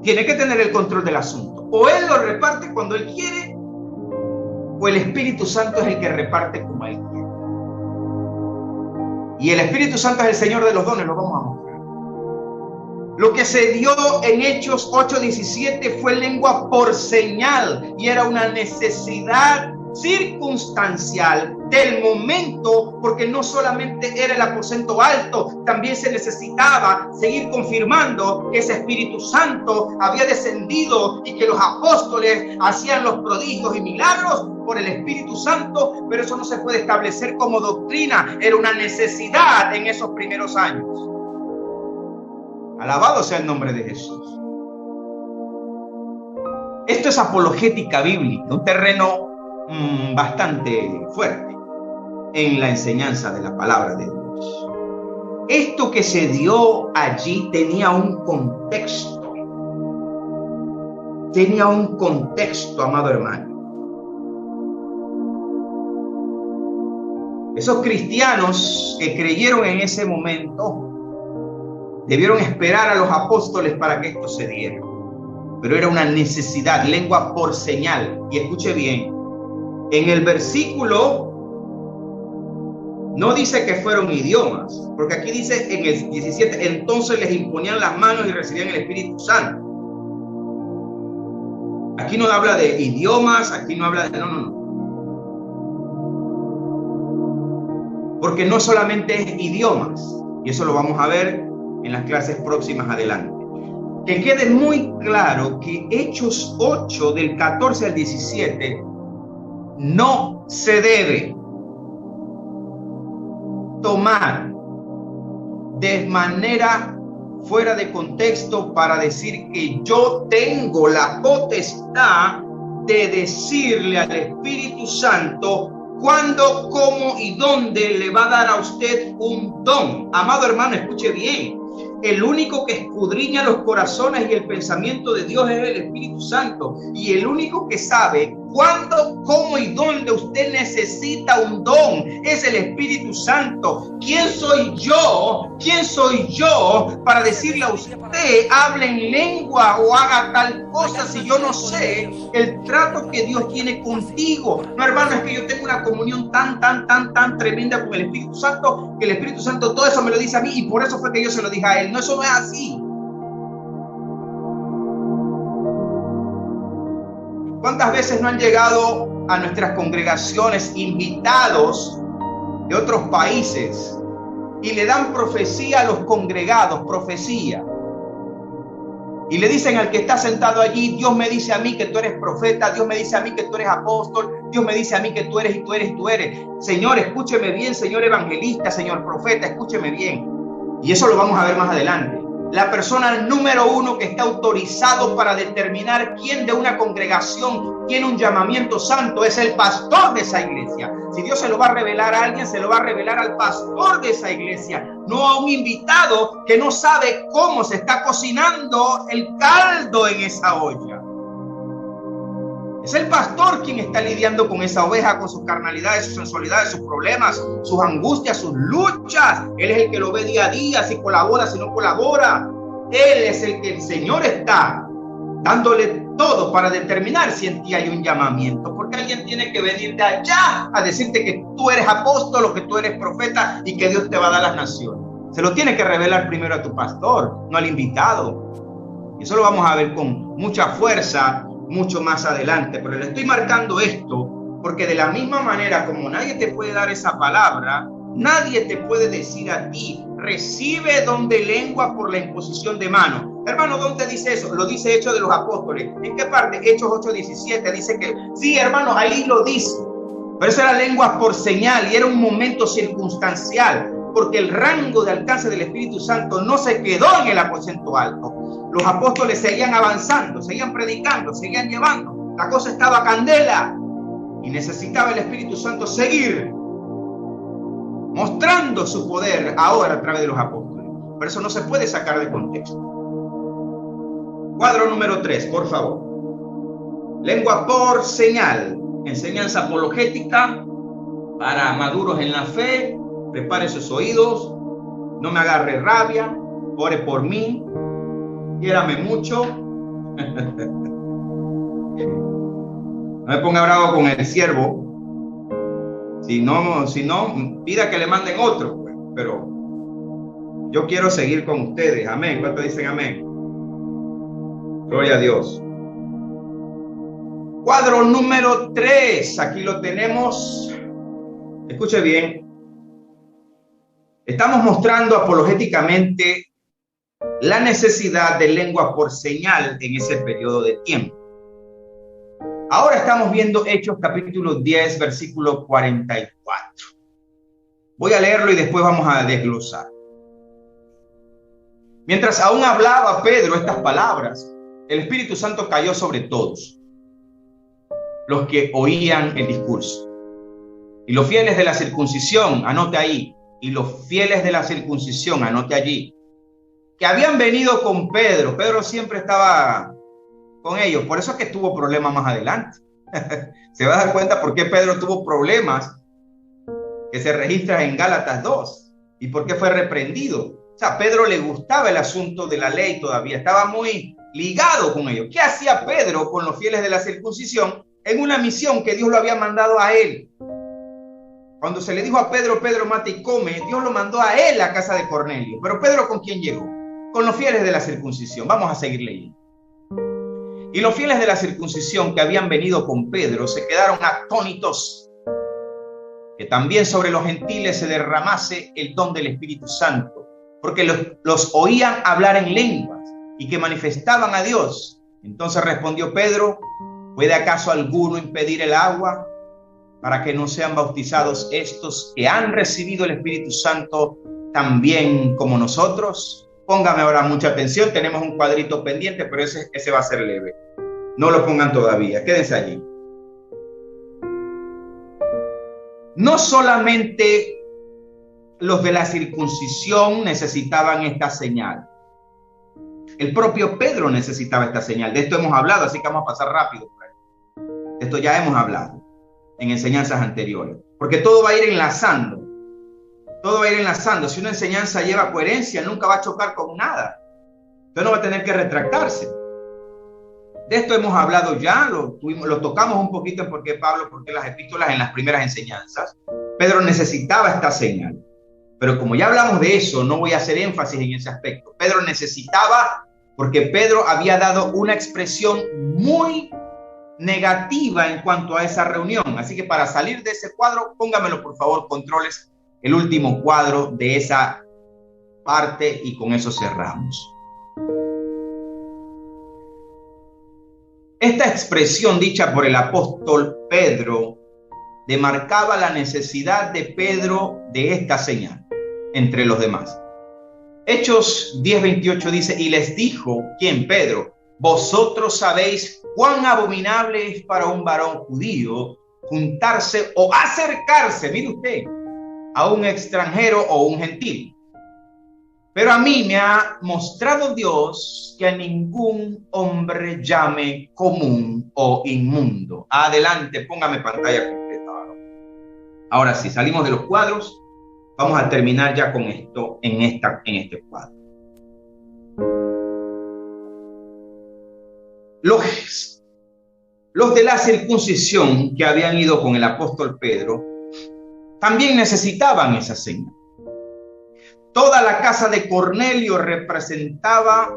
tiene que tener el control del asunto. O Él lo reparte cuando Él quiere, o el Espíritu Santo es el que reparte como Él quiere. Y el Espíritu Santo es el Señor de los dones, lo vamos a mostrar. Lo que se dio en Hechos 8:17 fue lengua por señal, y era una necesidad circunstancial del momento, porque no solamente era el aposento alto, también se necesitaba seguir confirmando que ese Espíritu Santo había descendido y que los apóstoles hacían los prodigios y milagros por el Espíritu Santo, pero eso no se puede establecer como doctrina, era una necesidad en esos primeros años. Alabado sea el nombre de Jesús. Esto es apologética bíblica, un terreno bastante fuerte en la enseñanza de la palabra de Dios. Esto que se dio allí tenía un contexto, amado hermano. Esos cristianos que creyeron en ese momento debieron esperar a los apóstoles para que esto se diera, pero era una necesidad, lengua por señal. Y escuche bien, en el versículo no dice que fueron idiomas, porque aquí dice en el 17, entonces les imponían las manos y recibían el Espíritu Santo. Aquí no habla de idiomas, aquí no habla de... No. Porque no solamente es idiomas, y eso lo vamos a ver en las clases próximas adelante. Que quede muy claro que Hechos 8 del 14 al 17 no se debe tomar de manera fuera de contexto para decir que yo tengo la potestad de decirle al Espíritu Santo cuándo, cómo y dónde le va a dar a usted un don. Amado hermano, escuche bien. El único que escudriña los corazones y el pensamiento de Dios es el Espíritu Santo. Y el único que sabe ¿Cuándo, cómo y dónde usted necesita un don? Es el Espíritu Santo. ¿Quién soy yo? ¿Quién soy yo para decirle a usted, hable en lengua o haga tal cosa si yo no sé el trato que Dios tiene contigo? No, hermano, es que yo tengo una comunión tan tremenda con el Espíritu Santo, que el Espíritu Santo todo eso me lo dice a mí y por eso fue que yo se lo dije a él. No, eso no es así. ¿Cuántas veces no han llegado a nuestras congregaciones invitados de otros países y le dan profecía a los congregados, profecía? Y le dicen al que está sentado allí, Dios me dice a mí que tú eres profeta, Dios me dice a mí que tú eres apóstol, Dios me dice a mí que tú eres y tú eres y tú eres. Señor, escúcheme bien, señor evangelista, señor profeta, escúcheme bien. Y eso lo vamos a ver más adelante. La persona número uno que está autorizado para determinar quién de una congregación tiene un llamamiento santo es el pastor de esa iglesia. Si Dios se lo va a revelar a alguien, se lo va a revelar al pastor de esa iglesia, no a un invitado que no sabe cómo se está cocinando el caldo en esa olla. Es el pastor quien está lidiando con esa oveja, con sus carnalidades, sus sensualidades, sus problemas, sus angustias, sus luchas. Él es el que lo ve día a día, si colabora, si no colabora. Él es el que el Señor está dándole todo para determinar si en ti hay un llamamiento. Porque alguien tiene que venir de allá a decirte que tú eres apóstol o que tú eres profeta y que Dios te va a dar las naciones. Se lo tiene que revelar primero a tu pastor, no al invitado. Y eso lo vamos a ver con mucha fuerza mucho más adelante, pero le estoy marcando esto porque de la misma manera como nadie te puede dar esa palabra, nadie te puede decir a ti, recibe don de lengua por la imposición de mano. Hermano, ¿dónde dice eso? Lo dice Hechos de los Apóstoles. ¿En qué parte? Hechos 8:17 dice que, sí, hermano, ahí lo dice, pero eso era lengua por señal y era un momento circunstancial, porque el rango de alcance del Espíritu Santo no se quedó en el aposento alto. Los apóstoles seguían avanzando, seguían predicando, seguían llevando. La cosa estaba candela y necesitaba el Espíritu Santo seguir mostrando su poder ahora a través de los apóstoles. Pero eso no se puede sacar de contexto. Cuadro número 3, por favor. Lengua por señal. Enseñanza apologética para maduros en la fe. Prepare sus oídos. No me agarre rabia. Ore por mí. Quiérame mucho. No me ponga bravo con el siervo. Si no, pida que le manden otro. Pero yo quiero seguir con ustedes. Amén. ¿Cuántos dicen amén? Gloria a Dios. Cuadro número 3. Aquí lo tenemos. Escuche bien. Estamos mostrando apologéticamente la necesidad de lengua por señal en ese periodo de tiempo. Ahora estamos viendo Hechos capítulo 10, versículo 44. Voy a leerlo y después vamos a desglosar. Mientras aún hablaba Pedro estas palabras, el Espíritu Santo cayó sobre todos los que oían el discurso. Y los fieles de la circuncisión, anote ahí, y los fieles de la circuncisión, anote allí, que habían venido con Pedro. Pedro siempre estaba con ellos, por eso es que tuvo problemas más adelante. Se va a dar cuenta por qué Pedro tuvo problemas que se registran en Gálatas 2 y por qué fue reprendido. O sea, a Pedro le gustaba el asunto de la ley todavía, estaba muy ligado con ellos. ¿Qué hacía Pedro con los fieles de la circuncisión en una misión que Dios lo había mandado a él? Cuando se le dijo a Pedro, Pedro mata y come, Dios lo mandó a él a casa de Cornelio. Pero Pedro, ¿con quién llegó? Con los fieles de la circuncisión. Vamos a seguir leyendo. Y los fieles de la circuncisión que habían venido con Pedro se quedaron atónitos que también sobre los gentiles se derramase el don del Espíritu Santo, porque los oían hablar en lenguas y que manifestaban a Dios. Entonces respondió Pedro, ¿puede acaso alguno impedir el agua para que no sean bautizados estos que han recibido el Espíritu Santo también como nosotros? Póngame ahora mucha atención, tenemos un cuadrito pendiente, pero ese va a ser leve. No lo pongan todavía, quédense allí. No solamente los de la circuncisión necesitaban esta señal. El propio Pedro necesitaba esta señal. De esto hemos hablado, así que vamos a pasar rápido. Te esto ya hemos hablado en enseñanzas anteriores, porque todo va a ir enlazando. Todo va a ir enlazando. Si una enseñanza lleva coherencia, nunca va a chocar con nada. Usted no va a tener que retractarse. De esto hemos hablado ya, lo tocamos un poquito en por qué Pablo, porque las epístolas en las primeras enseñanzas. Pedro necesitaba esta señal. Pero como ya hablamos de eso, no voy a hacer énfasis en ese aspecto. Pedro necesitaba, porque Pedro había dado una expresión muy negativa en cuanto a esa reunión. Así que para salir de ese cuadro, póngamelo por favor, controles, el último cuadro de esa parte y con eso cerramos. Esta expresión dicha por el apóstol Pedro demarcaba la necesidad de Pedro de esta señal entre los demás. Hechos 10:28 dice, y les dijo, ¿quién? Pedro, vosotros sabéis cuán abominable es para un varón judío juntarse o acercarse, mire usted, a un extranjero o un gentil. Pero a mí me ha mostrado Dios que a ningún hombre llame común o inmundo. Adelante, póngame pantalla completa. Ahora sí, salimos de los cuadros. Vamos a terminar ya con esto en este cuadro. Los de la circuncisión que habían ido con el apóstol Pedro también necesitaban esa señal. Toda la casa de Cornelio representaba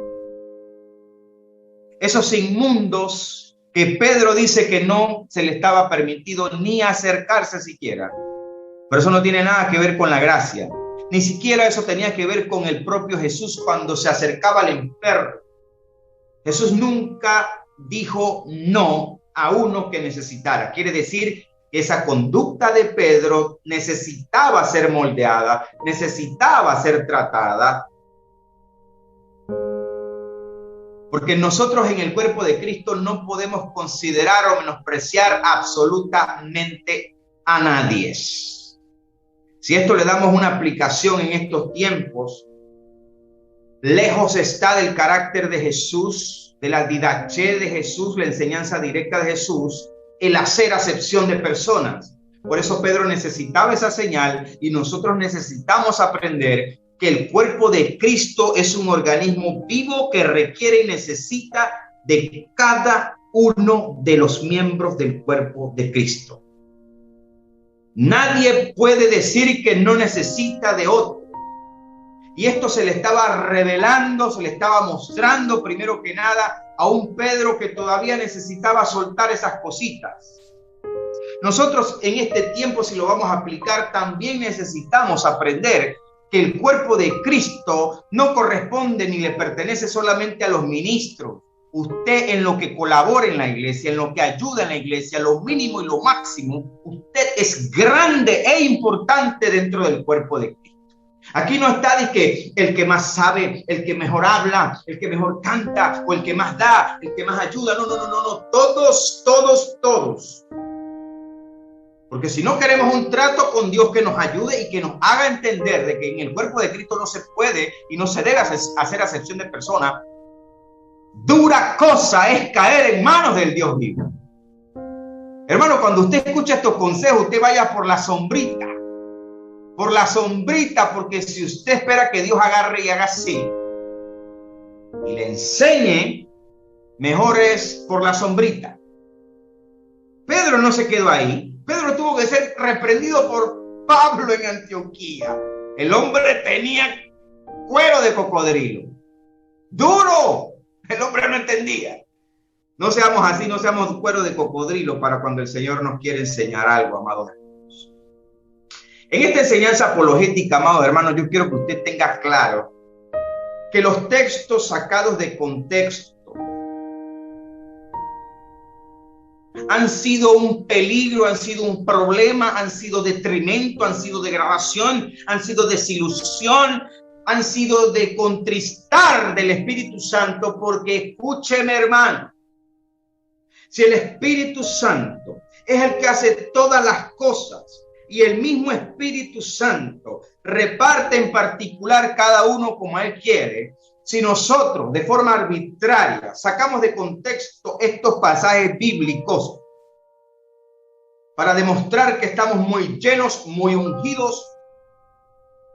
esos inmundos que Pedro dice que no se le estaba permitido ni acercarse siquiera. Pero eso no tiene nada que ver con la gracia. Ni siquiera eso tenía que ver con el propio Jesús cuando se acercaba al enfermo. Jesús nunca dijo no a uno que necesitara. Quiere decir, esa conducta de Pedro necesitaba ser moldeada, necesitaba ser tratada. Porque nosotros en el cuerpo de Cristo no podemos considerar o menospreciar absolutamente a nadie. Si esto le damos una aplicación en estos tiempos, lejos está del carácter de Jesús, de la didaché de Jesús, la enseñanza directa de Jesús, el hacer acepción de personas. Por eso Pedro necesitaba esa señal y nosotros necesitamos aprender que el cuerpo de Cristo es un organismo vivo que requiere y necesita de cada uno de los miembros del cuerpo de Cristo. Nadie puede decir que no necesita de otro. Y esto se le estaba revelando, se le estaba mostrando primero que nada a un Pedro que todavía necesitaba soltar esas cositas. Nosotros en este tiempo, si lo vamos a aplicar, también necesitamos aprender que el cuerpo de Cristo no corresponde ni le pertenece solamente a los ministros. Usted en lo que colabora en la iglesia, en lo que ayuda en la iglesia, lo mínimo y lo máximo, usted es grande e importante dentro del cuerpo de Cristo. Aquí no está de que el que más sabe, el que mejor habla, el que mejor canta, o el que más da, el que más ayuda. No. Todos. Porque si no queremos un trato con Dios que nos ayude y que nos haga entender de que en el cuerpo de Cristo no se puede y no se debe hacer acepción de personas, dura cosa es caer en manos del Dios vivo. Hermano, cuando usted escucha estos consejos, usted vaya por la sombrita, porque si usted espera que Dios agarre y haga así y le enseñe, mejor es por la sombrita. Pedro no se quedó ahí. Pedro tuvo que ser reprendido por Pablo en Antioquía. El hombre tenía cuero de cocodrilo. Duro. El hombre no entendía. No seamos así, no seamos cuero de cocodrilo para cuando el Señor nos quiere enseñar algo, amados hermanos. En esta enseñanza apologética, amados hermanos, yo quiero que usted tenga claro que los textos sacados de contexto han sido un peligro, han sido un problema, han sido detrimento, han sido degradación, han sido desilusión, han sido de contristar del Espíritu Santo, porque escúcheme, hermano, si el Espíritu Santo es el que hace todas las cosas y el mismo Espíritu Santo reparte en particular cada uno como Él quiere, si nosotros de forma arbitraria sacamos de contexto estos pasajes bíblicos, para demostrar que estamos muy llenos, muy ungidos.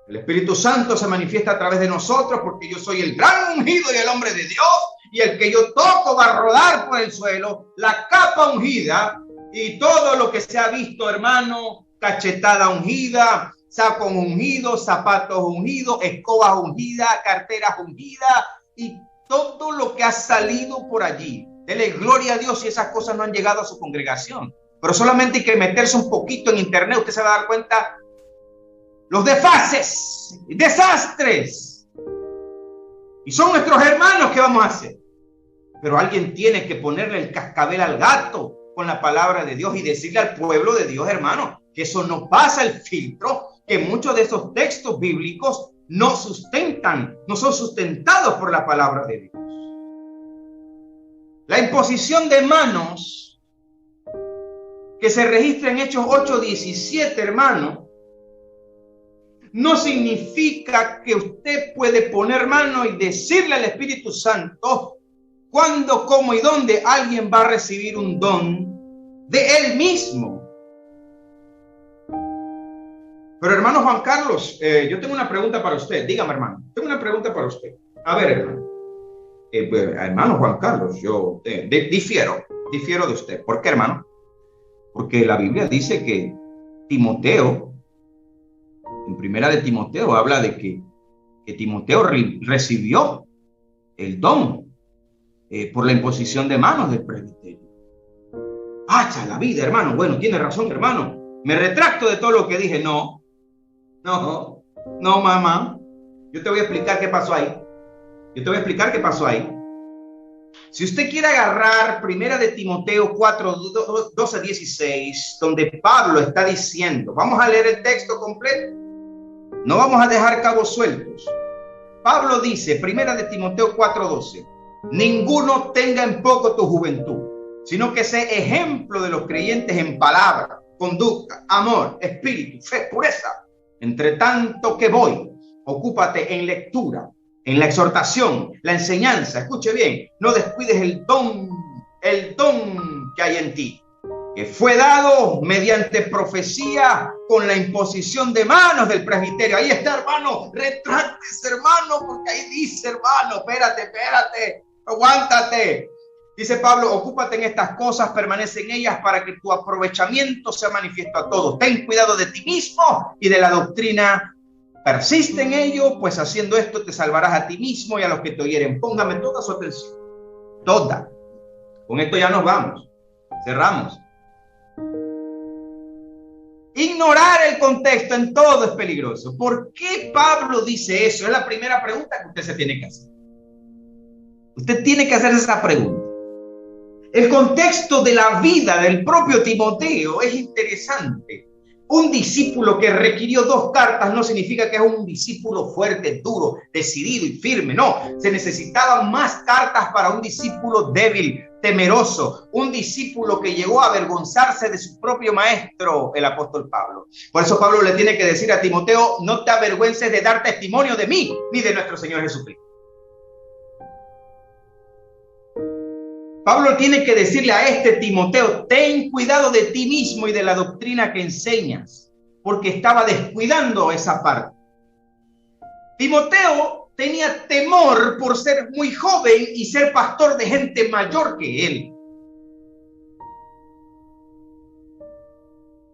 El Espíritu Santo se manifiesta a través de nosotros porque yo soy el gran ungido y el hombre de Dios, y el que yo toco va a rodar por el suelo, la capa ungida y todo lo que se ha visto, hermano, cachetada ungida, saco ungido, zapatos ungidos, escobas ungidas, carteras ungidas y todo lo que ha salido por allí. Dele gloria a Dios si esas cosas no han llegado a su congregación. Pero solamente hay que meterse un poquito en internet, usted se va a dar cuenta los desfases, desastres. Y son nuestros hermanos, ¿qué vamos a hacer? Pero alguien tiene que ponerle el cascabel al gato con la palabra de Dios y decirle al pueblo de Dios, hermano, que eso no pasa el filtro, que muchos de esos textos bíblicos no sustentan, no son sustentados por la palabra de Dios. La imposición de manos que se registra en Hechos 8:17, hermano, no significa que usted puede poner mano y decirle al Espíritu Santo cuándo, cómo y dónde alguien va a recibir un don de él mismo. Pero hermano Juan Carlos, yo tengo una pregunta para usted. Dígame, hermano, tengo una pregunta para usted. A ver, hermano. Hermano Juan Carlos, yo difiero de usted. ¿Por qué, hermano? Porque la Biblia dice que Timoteo, en primera de Timoteo, habla de que Timoteo recibió el don por la imposición de manos del presbiterio. ¡Hacha la vida, hermano! Bueno, tiene razón, hermano. Me retracto de todo lo que dije. No, mamá. Yo te voy a explicar qué pasó ahí. Si usted quiere agarrar primera de Timoteo 4:12-16, donde Pablo está diciendo, vamos a leer el texto completo. No vamos a dejar cabos sueltos. Pablo dice, primera de Timoteo 4:12, ninguno tenga en poco tu juventud, sino que sea ejemplo de los creyentes en palabra, conducta, amor, espíritu, fe, pureza. Entre tanto que voy, ocúpate en lectura, en la exhortación, la enseñanza. Escuche bien, no descuides el don que hay en ti, que fue dado mediante profecía con la imposición de manos del presbiterio. Ahí está, hermano, retráctese, hermano, porque ahí dice, hermano, espérate, aguántate. Dice Pablo, ocúpate en estas cosas, permanece en ellas para que tu aprovechamiento sea manifiesto a todos. Ten cuidado de ti mismo y de la doctrina. Persiste en ello, pues haciendo esto te salvarás a ti mismo y a los que te oyeren. Póngame toda su atención. Toda. Con esto ya nos vamos. Cerramos. Ignorar el contexto en todo es peligroso. ¿Por qué Pablo dice eso? Es la primera pregunta que usted se tiene que hacer. Usted tiene que hacerse esa pregunta. El contexto de la vida del propio Timoteo es interesante. Un discípulo que requirió 2 cartas no significa que es un discípulo fuerte, duro, decidido y firme. No, se necesitaban más cartas para un discípulo débil, temeroso, un discípulo que llegó a avergonzarse de su propio maestro, el apóstol Pablo. Por eso Pablo le tiene que decir a Timoteo, no te avergüences de dar testimonio de mí, ni de nuestro Señor Jesucristo. Pablo tiene que decirle a este Timoteo, ten cuidado de ti mismo y de la doctrina que enseñas, porque estaba descuidando esa parte. Timoteo tenía temor por ser muy joven y ser pastor de gente mayor que él.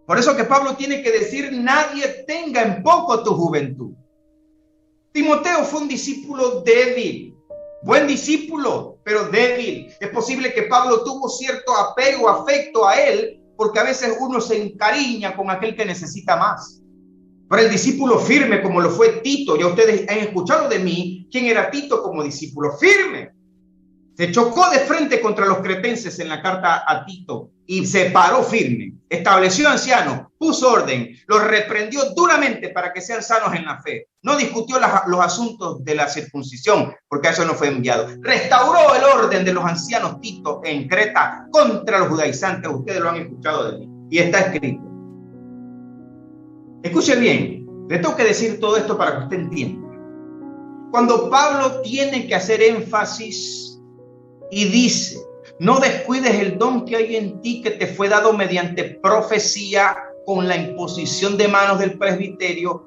Por eso que Pablo tiene que decir, nadie tenga en poco tu juventud. Timoteo fue un discípulo débil. Buen discípulo, pero débil. Es posible que Pablo tuvo cierto apego, afecto a él, porque a veces uno se encariña con aquel que necesita más. Pero el discípulo firme, como lo fue Tito, ya ustedes han escuchado de mí, ¿quién era Tito como discípulo firme? Se chocó de frente contra los cretenses en la carta a Tito y se paró firme. Estableció ancianos, puso orden, los reprendió duramente para que sean sanos en la fe. No discutió los asuntos de la circuncisión, porque a eso no fue enviado. Restauró el orden de los ancianos Tito en Creta contra los judaizantes. Ustedes lo han escuchado de mí y está escrito. Escuche bien, le tengo que decir todo esto para que usted entienda. Cuando Pablo tiene que hacer énfasis y dice, No descuides el don que hay en ti, que te fue dado mediante profecía con la imposición de manos del presbiterio.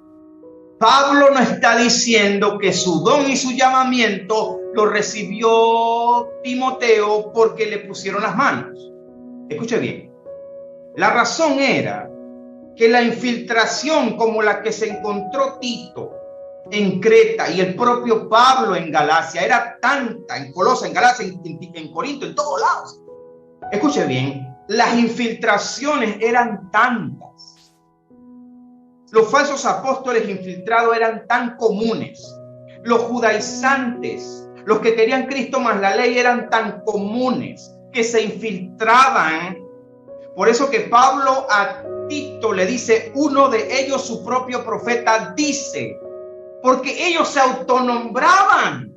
Pablo no está diciendo que su don y su llamamiento lo recibió Timoteo porque le pusieron las manos. Escuche bien. La razón era que la infiltración como la que se encontró Tito en Creta y el propio Pablo en Galacia era tanta, en Colosa, en Galacia, en Corinto, en todos lados. Escuche bien, las infiltraciones eran tantas. Los falsos apóstoles infiltrados eran tan comunes. Los judaizantes, los que querían Cristo más la ley, eran tan comunes que se infiltraban. Por eso que Pablo a Tito le dice, uno de ellos, su propio profeta, dice, porque ellos se autonombraban.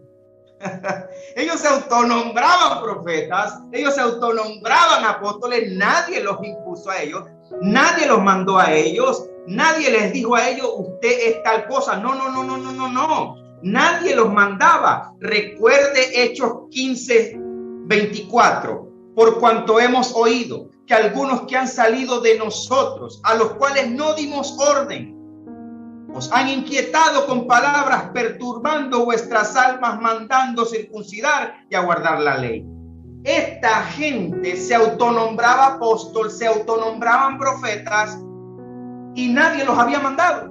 Ellos se autonombraban profetas, ellos se autonombraban apóstoles, nadie los impuso a ellos, nadie los mandó a ellos, nadie les dijo a ellos, usted es tal cosa. No. Nadie los mandaba. Recuerde Hechos 15:24. Por cuanto hemos oído que algunos que han salido de nosotros, a los cuales no dimos orden, os han inquietado con palabras, perturbando vuestras almas, mandando circuncidar y aguardar la ley. Esta gente se autonombraba apóstol, se autonombraban profetas y nadie los había mandado.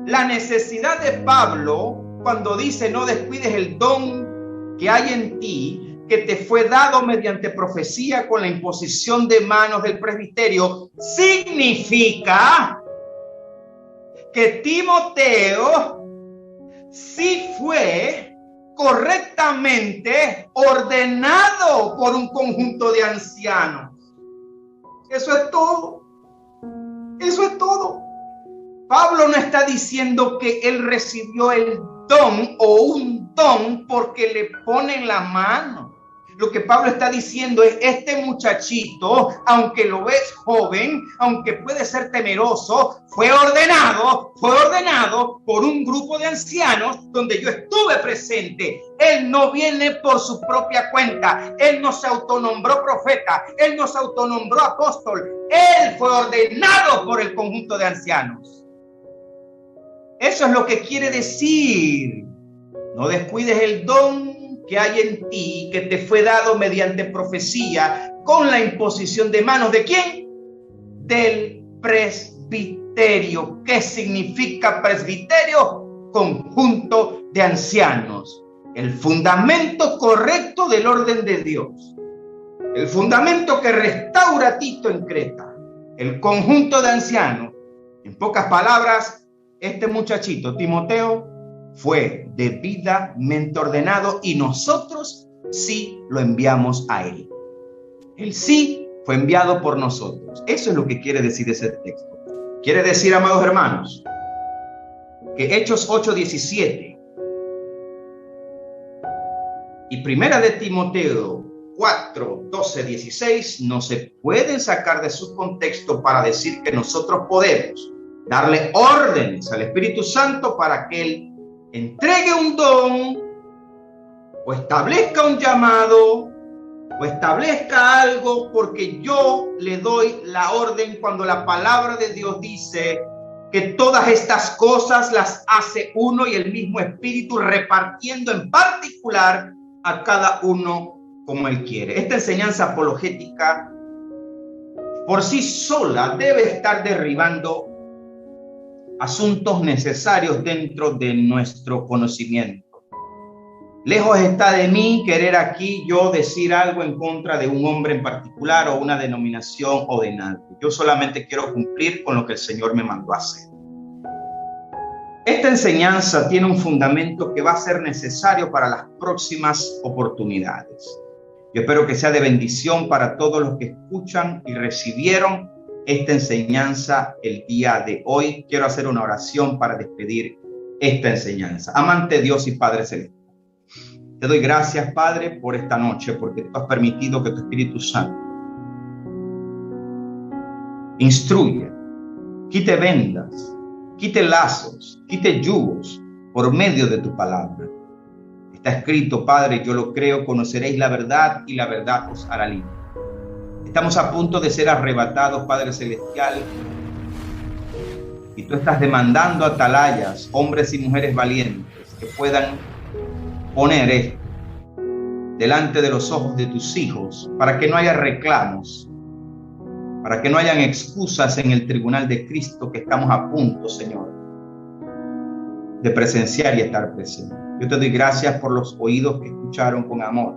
La necesidad de Pablo, cuando dice no descuides el don que hay en ti, que te fue dado mediante profecía con la imposición de manos del presbiterio, significa que Timoteo sí fue correctamente ordenado por un conjunto de ancianos. Eso es todo. Eso es todo. Pablo no está diciendo que él recibió el don o un don porque le ponen la mano. Lo que Pablo está diciendo es, este muchachito, aunque lo ves joven, aunque puede ser temeroso, fue ordenado por un grupo de ancianos donde yo estuve presente. Él no viene por su propia cuenta. Él no se autonombró profeta. Él no se autonombró apóstol. Él fue ordenado por el conjunto de ancianos. Eso es lo que quiere decir. No descuides el don que hay en ti, que te fue dado mediante profecía, con la imposición de manos ¿de quién? Del presbiterio. ¿Qué significa presbiterio? Conjunto de ancianos. El fundamento correcto del orden de Dios. El fundamento que restaura a Tito en Creta. El conjunto de ancianos. En pocas palabras, este muchachito, Timoteo, fue debidamente ordenado y nosotros sí lo enviamos a él. Él sí fue enviado por nosotros. Eso es lo que quiere decir ese texto. Quiere decir, amados hermanos, que Hechos 8:17 y Primera de Timoteo 4:12-16 no se pueden sacar de su contexto para decir que nosotros podemos darle órdenes al Espíritu Santo para que Él entregue un don o establezca un llamado o establezca algo, porque yo le doy la orden cuando la palabra de Dios dice que todas estas cosas las hace uno y el mismo Espíritu, repartiendo en particular a cada uno como Él quiere. Esta enseñanza apologética por sí sola debe estar derribando asuntos necesarios dentro de nuestro conocimiento. Lejos está de mí querer aquí yo decir algo en contra de un hombre en particular o una denominación o de nadie. Yo solamente quiero cumplir con lo que el Señor me mandó a hacer. Esta enseñanza tiene un fundamento que va a ser necesario para las próximas oportunidades. Yo espero que sea de bendición para todos los que escuchan y recibieron esta enseñanza el día de hoy. Quiero hacer una oración para despedir esta enseñanza. Amante Dios y Padre Celestial, te doy gracias, Padre, por esta noche, porque tú has permitido que tu Espíritu Santo instruya, quite vendas, quite lazos, quite yugos por medio de tu palabra. Está escrito, Padre, yo lo creo, conoceréis la verdad y la verdad os hará libre. Estamos a punto de ser arrebatados, Padre Celestial, y tú estás demandando atalayas, hombres y mujeres valientes, que puedan poner esto delante de los ojos de tus hijos, para que no haya reclamos, para que no hayan excusas en el tribunal de Cristo, que estamos a punto, Señor, de presenciar y estar presente. Yo te doy gracias por los oídos que escucharon con amor.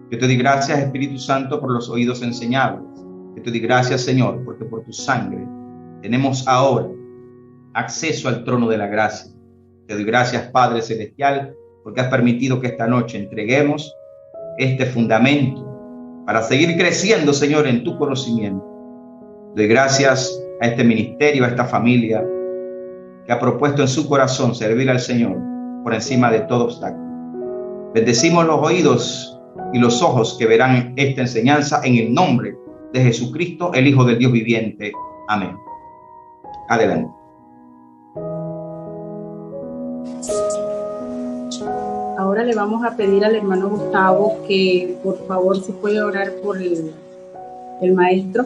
Yo te doy gracias, Espíritu Santo, por los oídos enseñables. Yo te doy gracias, Señor, porque por tu sangre tenemos ahora acceso al trono de la gracia. Te doy gracias, Padre Celestial, porque has permitido que esta noche entreguemos este fundamento para seguir creciendo, Señor, en tu conocimiento. Doy gracias a este ministerio, a esta familia que ha propuesto en su corazón servir al Señor por encima de todo obstáculo. Bendecimos los oídos y los ojos que verán esta enseñanza en el nombre de Jesucristo, el Hijo del Dios viviente. Amén. Adelante. Ahora le vamos a pedir al hermano Gustavo que por favor si puede orar por el maestro.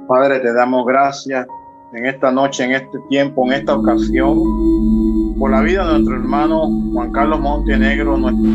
Padre, te damos gracias en esta noche, en este tiempo, en esta ocasión, por la vida de nuestro hermano Juan Carlos Montenegro, nuestro